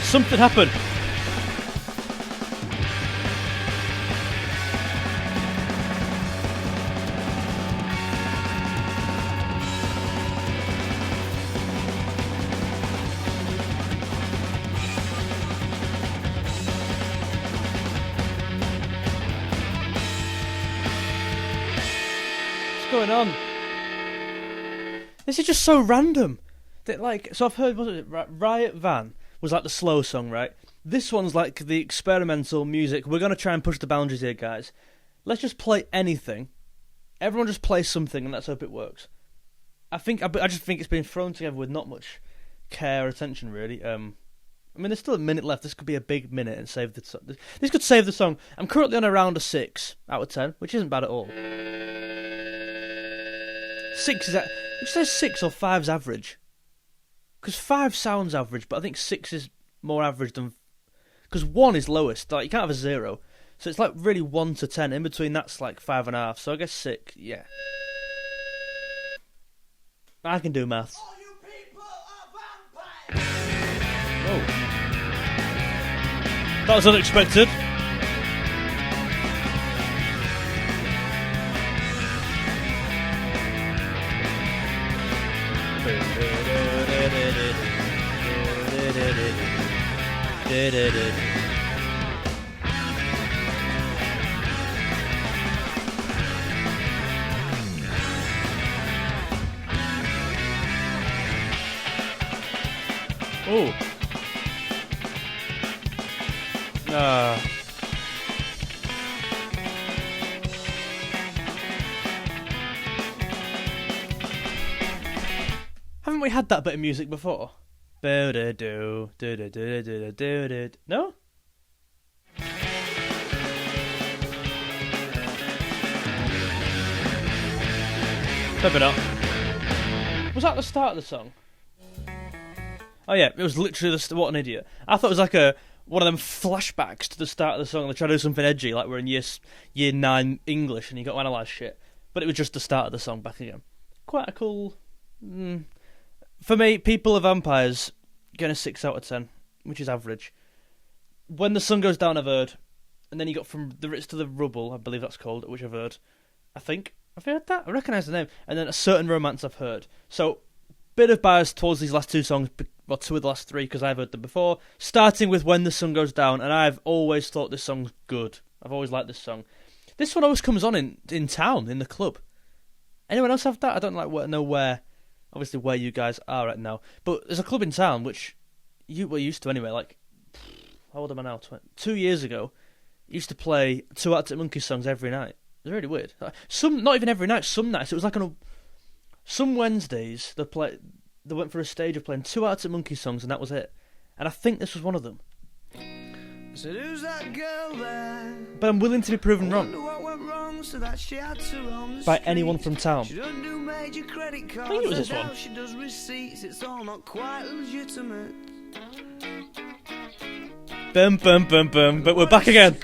Something happened. What's going on? This is just so random. So I've heard, was it Riot Van? Was like the slow song, right? This one's like the experimental music. We're going to try and push the boundaries here, guys. Let's just play anything. Everyone just play something, and let's hope it works. I just think it's been thrown together with not much care or attention, really. I mean, there's still a minute left. This could be a big minute and save the. This could save the song. I'm currently on around a 6 out of 10, which isn't bad at all. 6 is that? Would you say 6 or 5's average? Because 5 sounds average, but I think 6 is more average than... Because 1 is lowest. Like, you can't have a 0. So it's like really 1 to 10. In between that's like 5.5. So I guess 6, yeah. I can do maths. All you people are vampires. Oh. That was unexpected. Oh. Haven't we had that bit of music before? Bo-da-do, do-da-do-da-do-da-do-da. No? Maybe not. Was that the start of the song? Oh yeah, it was literally what an idiot. I thought it was like one of them flashbacks to the start of the song. They try to do something edgy, like we're in year 9 English and you got to analyse shit. But it was just the start of the song back again. Quite a cool... For me, People Are Vampires, getting a 6 out of 10, which is average. When the Sun Goes Down, I've heard. And then you got From the Ritz to the Rubble, I believe that's called, which I've heard. I think. I've heard that. I recognise the name. And then A Certain Romance I've heard. So, bit of bias towards these last 2 songs, well, 2 of the last 3, because I've heard them before. Starting with When the Sun Goes Down, and I've always thought this song's good. I've always liked this song. This one always comes on in town, in the club. Anyone else have that? I don't know where, obviously where you guys are right now. But there's a club in town, which you were used to anyway, like, how old am I now? 2 years ago, used to play 2 Arctic Monkeys songs every night. It was really weird. Not even every night, some nights. It was like some Wednesdays, they went for a stage of playing 2 Arctic Monkeys songs, and that was it. And I think this was one of them. So who's that girl there? But I'm willing to be proven wrong by anyone from town. She don't do major credit cards. I think it was this one. She does receipts. It's all not quite legitimate. Bum bum bum bum. But we're back again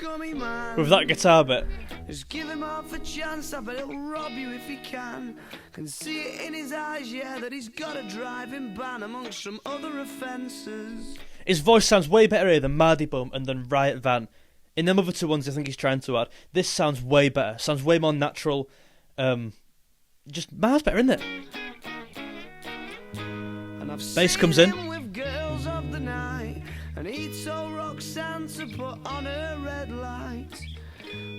with that guitar bit. Just give him half a chance, I bet he'll rob you if he can. Can see it in his eyes, yeah, that he's got a driving ban amongst some other offences. His voice sounds way better here than Mardy Bum and than Riot Van. In them other 2 ones I think he's trying to add, this sounds way better. Sounds way more natural. Just miles better, isn't it? And I've Bass comes in. him with girls of the night, and he told Roxanne to put on her red light.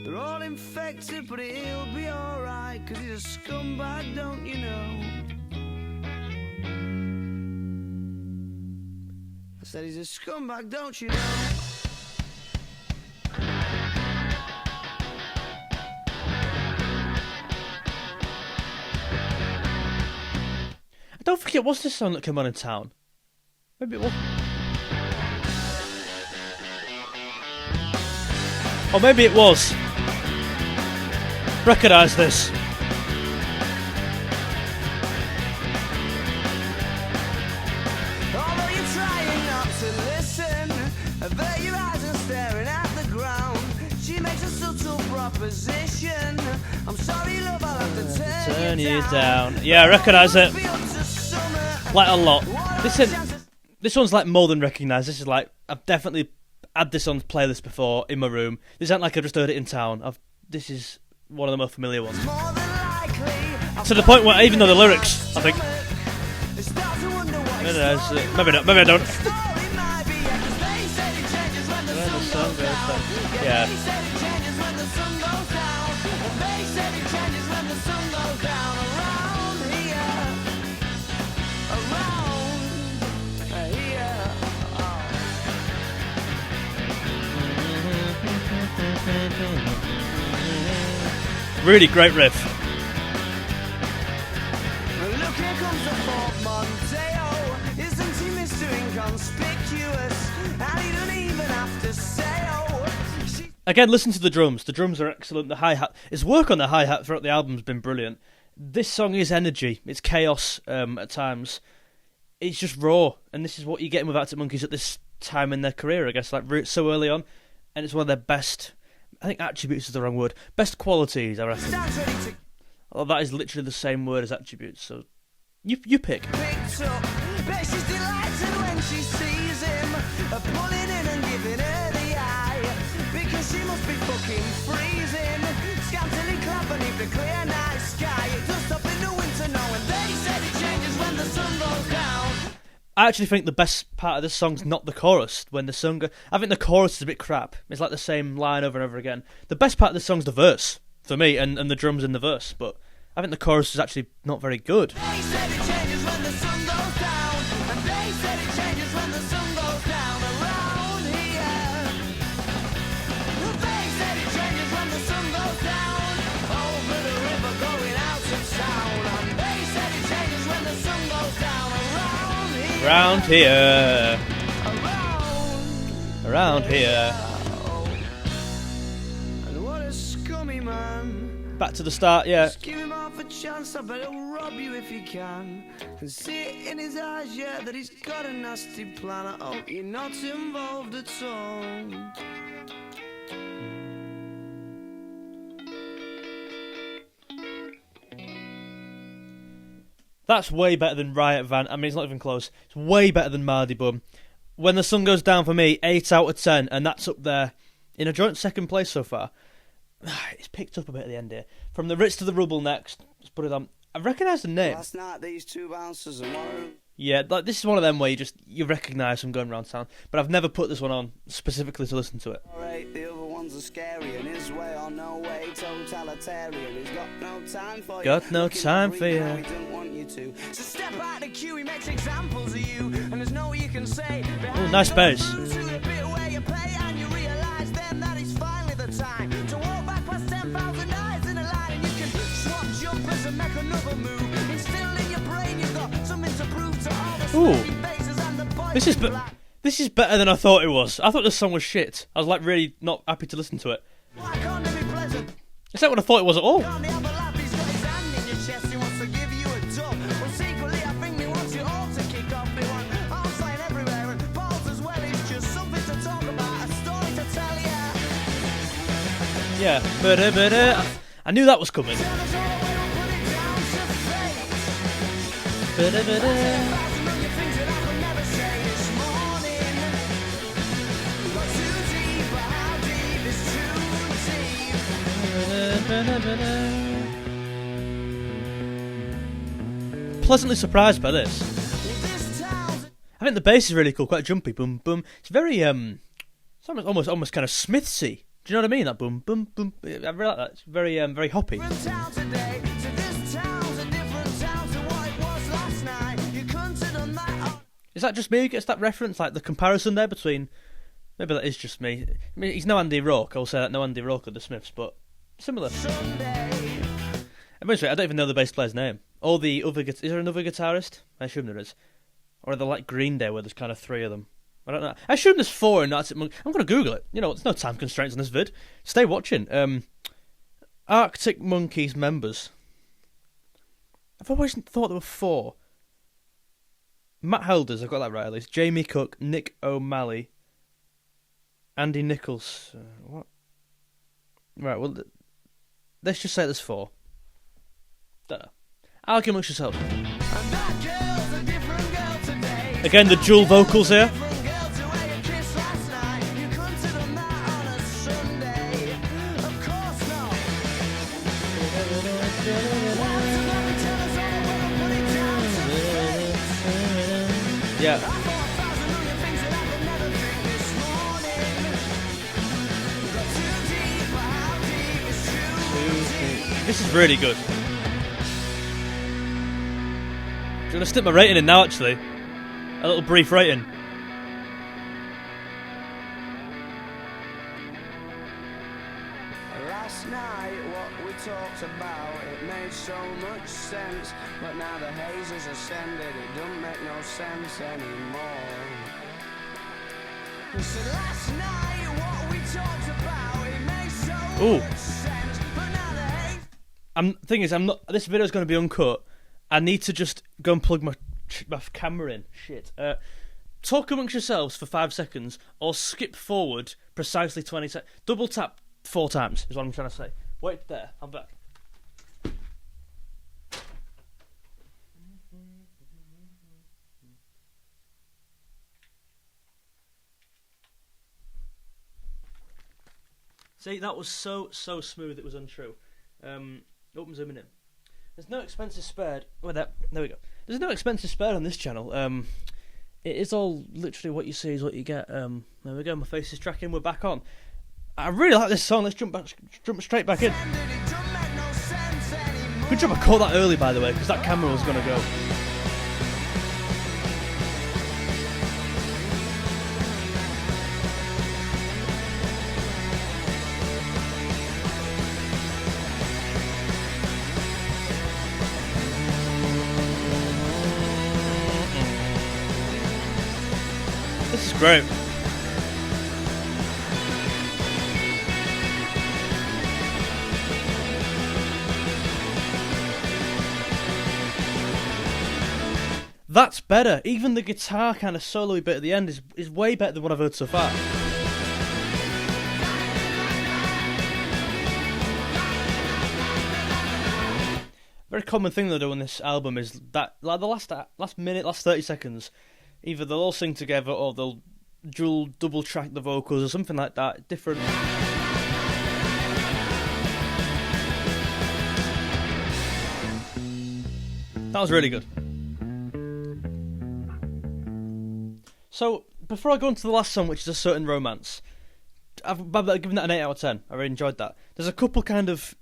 They're all infected, but he'll be alright, 'cause he's a scumbag, don't you know? I said he's a scumbag, don't you know? I don't think it was this song that came on in town. Maybe it was. Or maybe it was. Recognise this. Although you're trying not to listen, avert your eyes and staring at the ground. She makes a subtle proposition. I'm sorry, love, I'll have to turn you down. Yeah, I recognise it. Like a lot. This one's like more than recognised. This is like, I've definitely had this on playlist before in my room. This ain't like I just heard it in town. This is one of the more familiar ones. To the point where I even know the lyrics, I think. Maybe not, maybe I don't. When the sun goes down. Yeah. Really great riff. Look, here comes the portmanteau. Isn't he Mr. Inconspicuous? And he don't even have to say, oh. Again, listen to the drums. The drums are excellent. The hi-hat, his work on the hi-hat throughout the album has been brilliant. This song is energy. It's chaos at times. It's just raw, and this is what you're getting with Arctic Monkeys at this time in their career, I guess, like so early on. And it's one of their best, I think attributes is the wrong word, best qualities, I reckon. Oh, that is literally the same word as attributes, so you pick. Picked up, but she's delighted when she sees him, pulling in and giving her the eye, because she must be fucking freezing, scantily clad beneath the clear night sky. It does stop in the winter now, and they said it changes when the sun goes down. I actually think the best part of this song's not the chorus. When the song, I think the chorus is a bit crap. It's like the same line over and over again. The best part of the song's the verse, for me, and the drums in the verse, but I think the chorus is actually not very good. They said it changes when the sun goes down, and they said it changes when the sun goes down around here. They said it changes when the sun goes down over the river going out of town, and they said it changes when the sun goes down around here. Around here. Around here. And what a scummy man. Back to the start, yeah. Just give him half a chance, I bet he'll rob you if he can. And see it in his eyes, yeah, that he's got a nasty plan. I hope you're not involved at all. That's way better than Riot Van. I mean, it's not even close. It's way better than Mardy Bum. When the Sun Goes Down for me, 8 out of 10, and that's up there in a joint second place so far. It's picked up a bit at the end here. From the Ritz to the Rubble next. Let's put it on. I recognise the name. Last night, these two bouncers and one. Yeah, like, this is one of them where you recognise them going around town. But I've never put this one on specifically to listen to it. Alright, the other ones are scary, and his way or no way, totalitarian. He's got no time for you. Got no time for you. He don't want you to. So step out the queue, he makes examples of you, and there's no you can say. Oh, nice bass. Ooh, this is better than I thought it was. I thought this song was shit. I was like really not happy to listen to it. It's not what I thought it was at all. Yeah, I knew that was coming. Pleasantly surprised by this. I think the bass is really cool, quite jumpy. Boom, boom. It's very it's almost kind of Smithsy. Do you know what I mean? That boom, boom, boom. I really like that. It's very very hoppy. Is that just me who gets that reference? Like the comparison there between... Maybe that is just me. I mean, he's no Andy Rourke. I'll say that, no Andy Rourke of the Smiths, but similar. Eventually, I don't even know the bass player's name. Or the other... Is there another guitarist? I assume there is. Or are they like Green Day, where there's kind of 3 of them? I don't know. I assume there's 4 in Arctic Monkeys. I'm going to Google it. You know, there's no time constraints on this vid. Stay watching. Arctic Monkeys members. I've always thought there were 4. Matt Helders, I've got that right at least. Jamie Cook, Nick O'Malley, Andy Nichols. What? Right, well, let's just say there's 4. Don't know. Argue amongst yourselves. Again, the dual vocals here. Yeah. This is really good. I'm going to stick my rating in now, actually. A little brief rating. Last night, what we talked about, it made so much sense. But now the haze has ascended, it don't make no sense anymore. So last night, what we talked about, it made so much sense. But now the haze... Thing is, I'm not. This video is going to be uncut. I need to just go and plug my camera in. Shit. Talk amongst yourselves for 5 seconds, or skip forward precisely 20 seconds. Double tap 4 times is what I'm trying to say. Wait there. I'm back. See, that was so smooth. It was untrue. Open zooming in. There's no expenses spared. Wait, there we go. There's no expenses spared on this channel. It is all literally what you see is what you get. There we go. My face is tracking. We're back on. I really like this song. Let's jump straight back in. Good job I caught that early, by the way, because that camera was gonna go. great. That's better. Even the guitar kind of solo-y bit at the end is way better than what I've heard so far. Very common thing they do on this album is that, like, the last minute, last 30 seconds, either they'll all sing together or they'll double track the vocals or something like that. Different. That was really good. So, before I go on to the last song, which is A Certain Romance, I've given that an 8 out of 10. I really enjoyed that. There's a couple kind of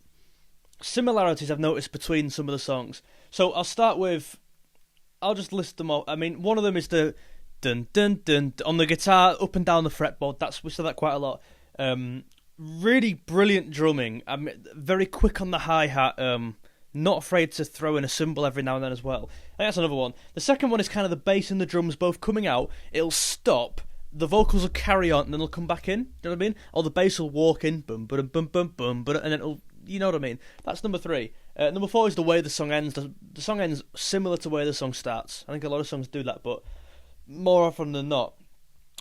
similarities I've noticed between some of the songs. So, I'll start with... I'll just list them all. I mean, one of them is the dun dun dun on the guitar, up and down the fretboard. We said that quite a lot. Really brilliant drumming. I mean, very quick on the hi-hat. Not afraid to throw in a cymbal every now and then as well. I think that's another one. The second one is kind of the bass and the drums both coming out. It'll stop, the vocals will carry on, and then they'll come back in. Do you know what I mean? Or the bass will walk in, bum bum bum bum bum, and then it'll, you know what I mean? That's number 3. Number 4 is the way the song ends. The song ends similar to where the song starts. I think a lot of songs do that, but more often than not,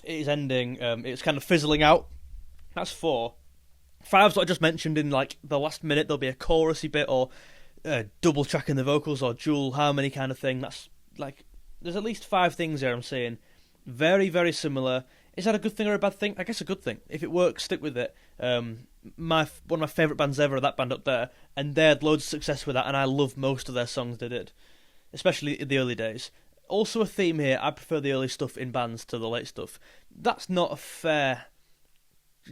it is ending. It's kind of fizzling out. That's 4. 5's what I just mentioned. In like the last minute, there'll be a chorusy bit or double tracking the vocals or dual harmony kind of thing. That's like, there's at least 5 things there I'm saying. Very, very similar. Is that a good thing or a bad thing? I guess a good thing. If it works, stick with it. One of my favourite bands ever are that band up there, and they had loads of success with that, and I love most of their songs they did, especially in the early days. Also a theme here, I prefer the early stuff in bands to the late stuff. That's not a fair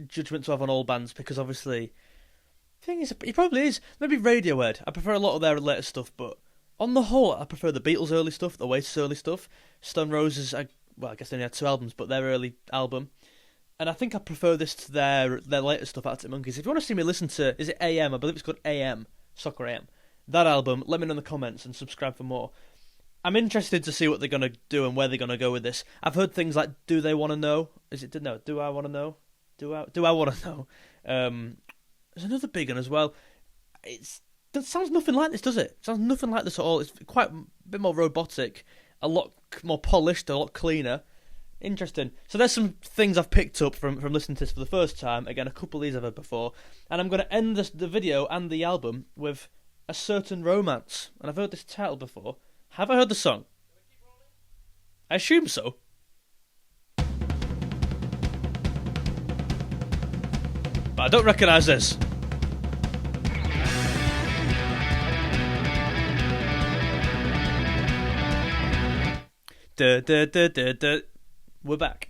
judgment to have on all bands, because obviously... thing is, it probably is. Maybe Radiohead. I prefer a lot of their later stuff, but on the whole, I prefer the Beatles' early stuff, the Oasis' early stuff. Stone Roses, I guess they only had 2 albums, but their early album. And I think I prefer this to their later stuff, Arctic Monkeys. If you want to see me listen to, is it AM? I believe it's called AM, Soccer AM. That album, let me know in the comments and subscribe for more. I'm interested to see what they're going to do and where they're going to go with this. I've heard things like, do they want to know? Is it, no, do I want to know? Do I want to know? There's another big one as well. That sounds nothing like this, does it? It sounds nothing like this at all. It's quite a bit more robotic, a lot more polished, a lot cleaner. Interesting. So there's some things I've picked up from listening to this for the first time. Again, a couple of these I've heard before. And I'm going to end the video and the album with A Certain Romance. And I've heard this title before. Have I heard the song? I assume so. But I don't recognise this. We're back.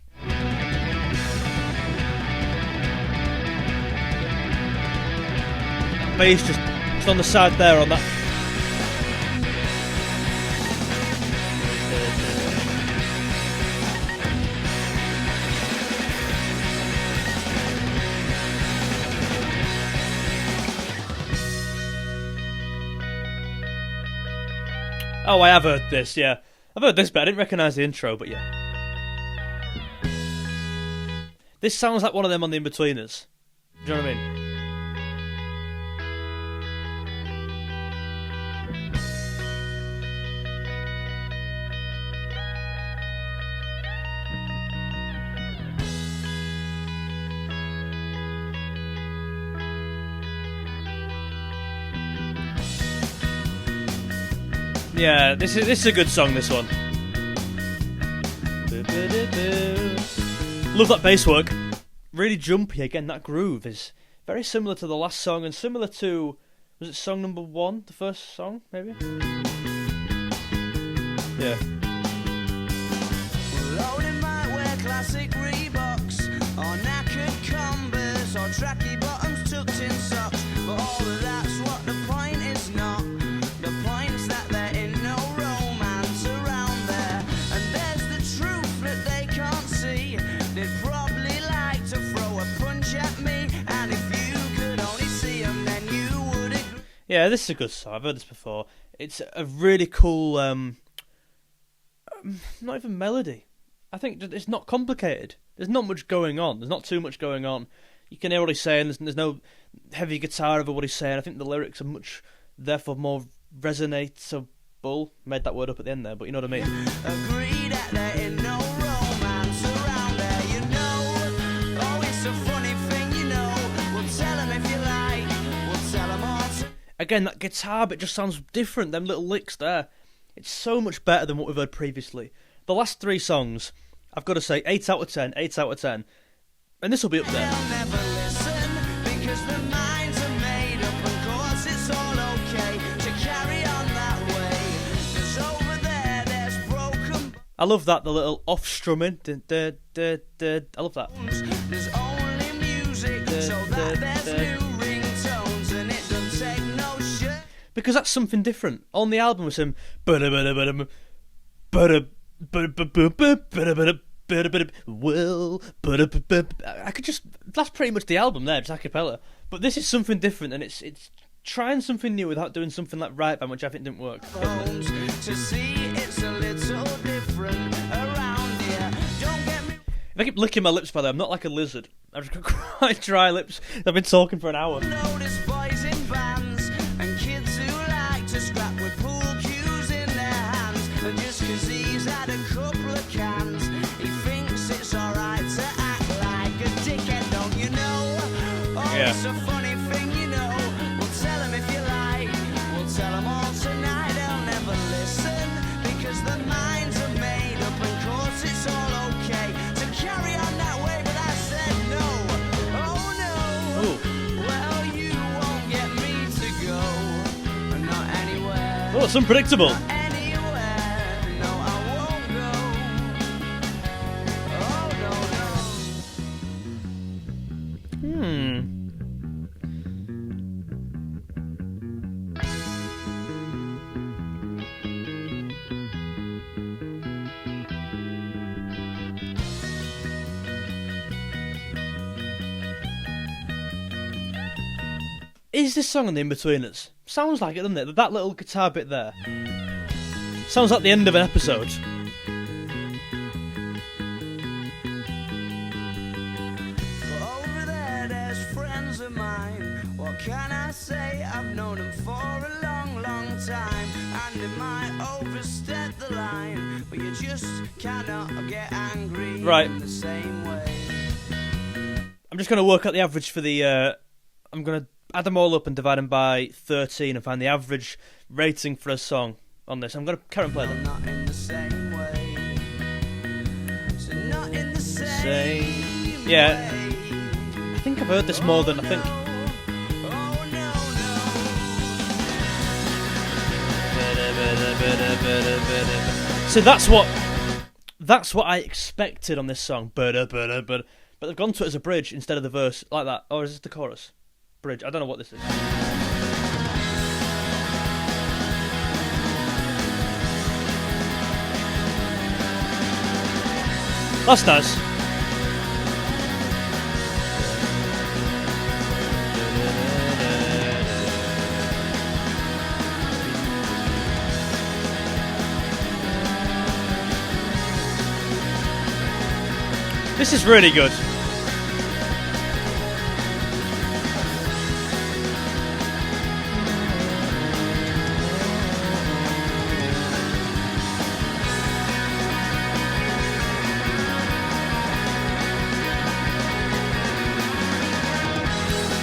Bass just on the side there on that. Oh, I have heard this, yeah. I've heard this, but I didn't recognise the intro, but yeah. This sounds like one of them on the In-Betweeners. Do you know what I mean? Yeah, this is a good song, this one. Love that bass work. Really jumpy again. That groove is very similar to the last song and similar to, was it song number 1? The first song, maybe? Yeah. Loading my wear classic Reeboks or knackered Converse or tracky bottoms tucked in socks. But all of that's what the point is not. The point's that there ain't no romance around there. And there's the truth that they can't see. They'd probably like to throw a punch at me. And if you could only see them, then you would agree. Yeah, this is a good song. I've heard this before. It's a really cool, not even melody. I think it's not complicated. There's not much going on. There's not too much going on. You can hear what he's saying. There's no heavy guitar over what he's saying. I think the lyrics are therefore more resonatable. Made that word up at the end there, but you know what I mean. Agree that there ain't no romance around there, you know. Oh, it's a funny thing, you know. We'll tell them if you like. We'll tell them all to... Again, that guitar bit just sounds different. Them little licks there. It's so much better than what we've heard previously. The last 3 songs, I've got to say, 8 out of 10, 8 out of 10. And this will be up there. They'll never listen because their minds are made up. Of course, it's all okay to carry on that way. 'Cause over there, there's broken I love that, the little off-strumming. I love that. bones. There's only music, so that there's new ringtones, and it don't take no shit. Because that's something different. On the album was him... Well, I could just... That's pretty much the album there, just a cappella. But this is something different, and it's trying something new without doing something like Riot Band, which I think didn't work. Bones to see it's a little different around here. Don't get me If I keep licking my lips, by the way, I'm not like a lizard. I've just got quite dry lips. I've been talking for an hour. notice boys in bands and kids who like to scrap with pool cues in their hands. And just 'cause he's had a couple of cans, he thinks it's alright to act like a dickhead, don't you know? Oh, Yeah. it's a funny thing, you know. We'll tell him if you like. We'll tell him all tonight. They'll never listen because their minds are made up. Of course, it's all okay to carry on that way. But I said no. Oh no. Ooh. Well, you won't get me to go. Not anywhere. Oh, it's unpredictable. Anywhere. No, I won't go. Oh, no, no. Is this song on the In-Betweeners? Sounds like it, doesn't it? That little guitar bit there. Sounds like the end of an episode. Over there, there's friends of mine. What can I say? I've known them for a long, long time. And it might overstep the line, but you just cannot get angry Right. in the same way. I'm just going to work out the average for the... I'm going to add them all up and divide them by 13 and find the average rating for a song on this. I'm going to carry on play them. Not in the same way. So not in the same Yeah. way. I think I've heard this more than I think. Oh no, no. So that's what I expected on this song. But they've gone to it as a bridge instead of the verse like that. Or is this the chorus? Bridge. I don't know what this is. That's nice. This is really good.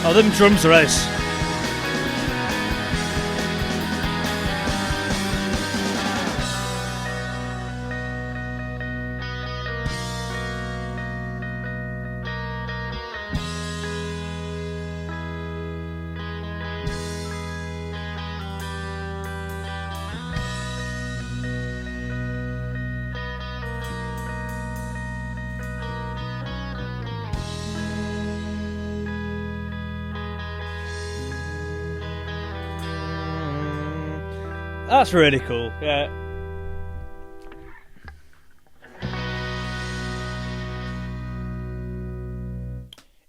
Oh, them drums are ace. That's really cool, yeah.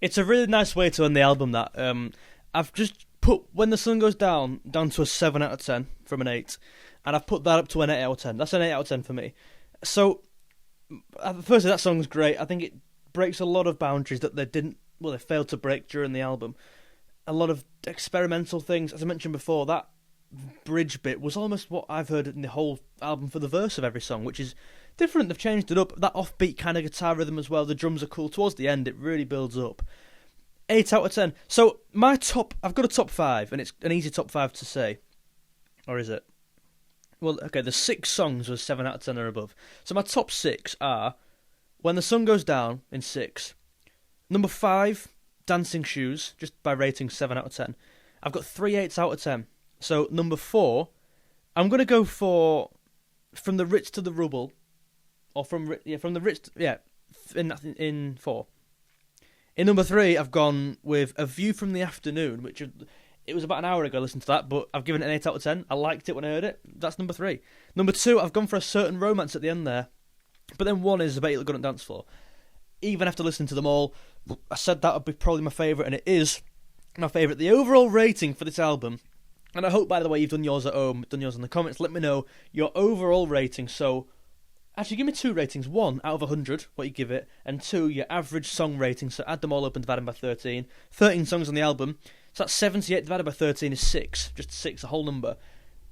It's a really nice way to end the album, that. I've just put When the Sun Goes Down to a 7 out of 10 from an 8. And I've put that up to an 8 out of 10. That's an 8 out of 10 for me. So, Firstly, that song's great. I think it breaks a lot of boundaries that they failed to break during the album. A lot of experimental things. As I mentioned before, that bridge bit was almost what I've heard in the whole album for the verse of every song, which is different. They've changed it up. That offbeat kind of guitar rhythm as well. The drums are cool. Towards the end, it really builds up. 8 out of 10. So I've got a top 5, and it's an easy top 5 to say. Or is it? Well, okay, the 6 songs was 7 out of 10 or above. So my top 6 are When the Sun Goes Down in 6. Number 5, Dancing Shoes, just by rating 7 out of 10. I've got 3 8s out of 10. So number 4, I'm going to go for From the Ritz to the Rubble. Or from the Ritz, in 4. In number 3, I've gone with A View from the Afternoon, which it was about an hour ago I listened to that, but I've given it an 8 out of 10. I liked it when I heard it. That's number 3. Number 2, I've gone for A Certain Romance at the end there. But then 1 is I Bet You Look Good on Dancefloor. Even after listening to them all, I said that would be probably my favourite, and it is my favourite. The overall rating for this album, and I hope, by the way, you've done yours at home, done yours in the comments, let me know your overall rating. So, actually, give me 2 ratings. 1 out of 100, what you give it, and 2, your average song rating. So add them all up and divide them by 13. 13 songs on the album. So that's 78 divided by 13 is 6. Just 6, a whole number.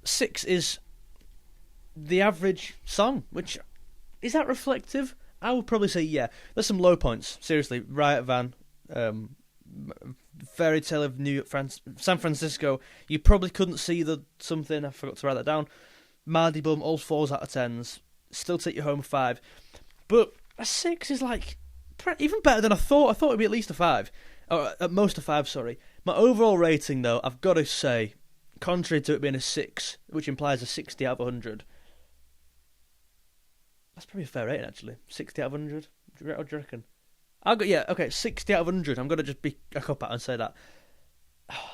6 is the average song, which, is that reflective? I would probably say yeah. There's some low points. Seriously, Riot Van, Fairy Tale of San Francisco. You probably couldn't see the something. I forgot to write that down. Mardy Bum, all 4s out of 10s. Still take you home 5. But a 6 is like even better than I thought. I thought it'd be at least a 5. Or at most a 5, sorry. My overall rating, though, I've got to say, contrary to it being a 6, which implies a 60 out of 100, that's probably a fair rating, actually. 60 out of 100? What do you reckon? 60 out of 100. I'm going to just be a cop-out and say that.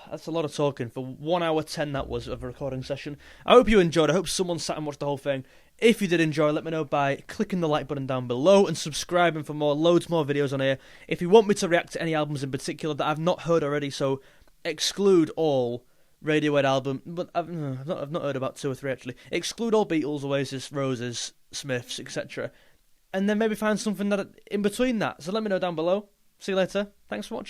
That's a lot of talking. For 1 hour 10 that was of a recording session. I hope you enjoyed. I hope someone sat and watched the whole thing. If you did enjoy, let me know by clicking the like button down below and subscribing for loads more videos on here. If you want me to react to any albums in particular that I've not heard already, so exclude all Radiohead album, but I've not heard about 2 or 3 actually. Exclude all Beatles, Oasis, Roses, Smiths, etc. And then maybe find something that in between that. So let me know down below. See you later. Thanks for watching.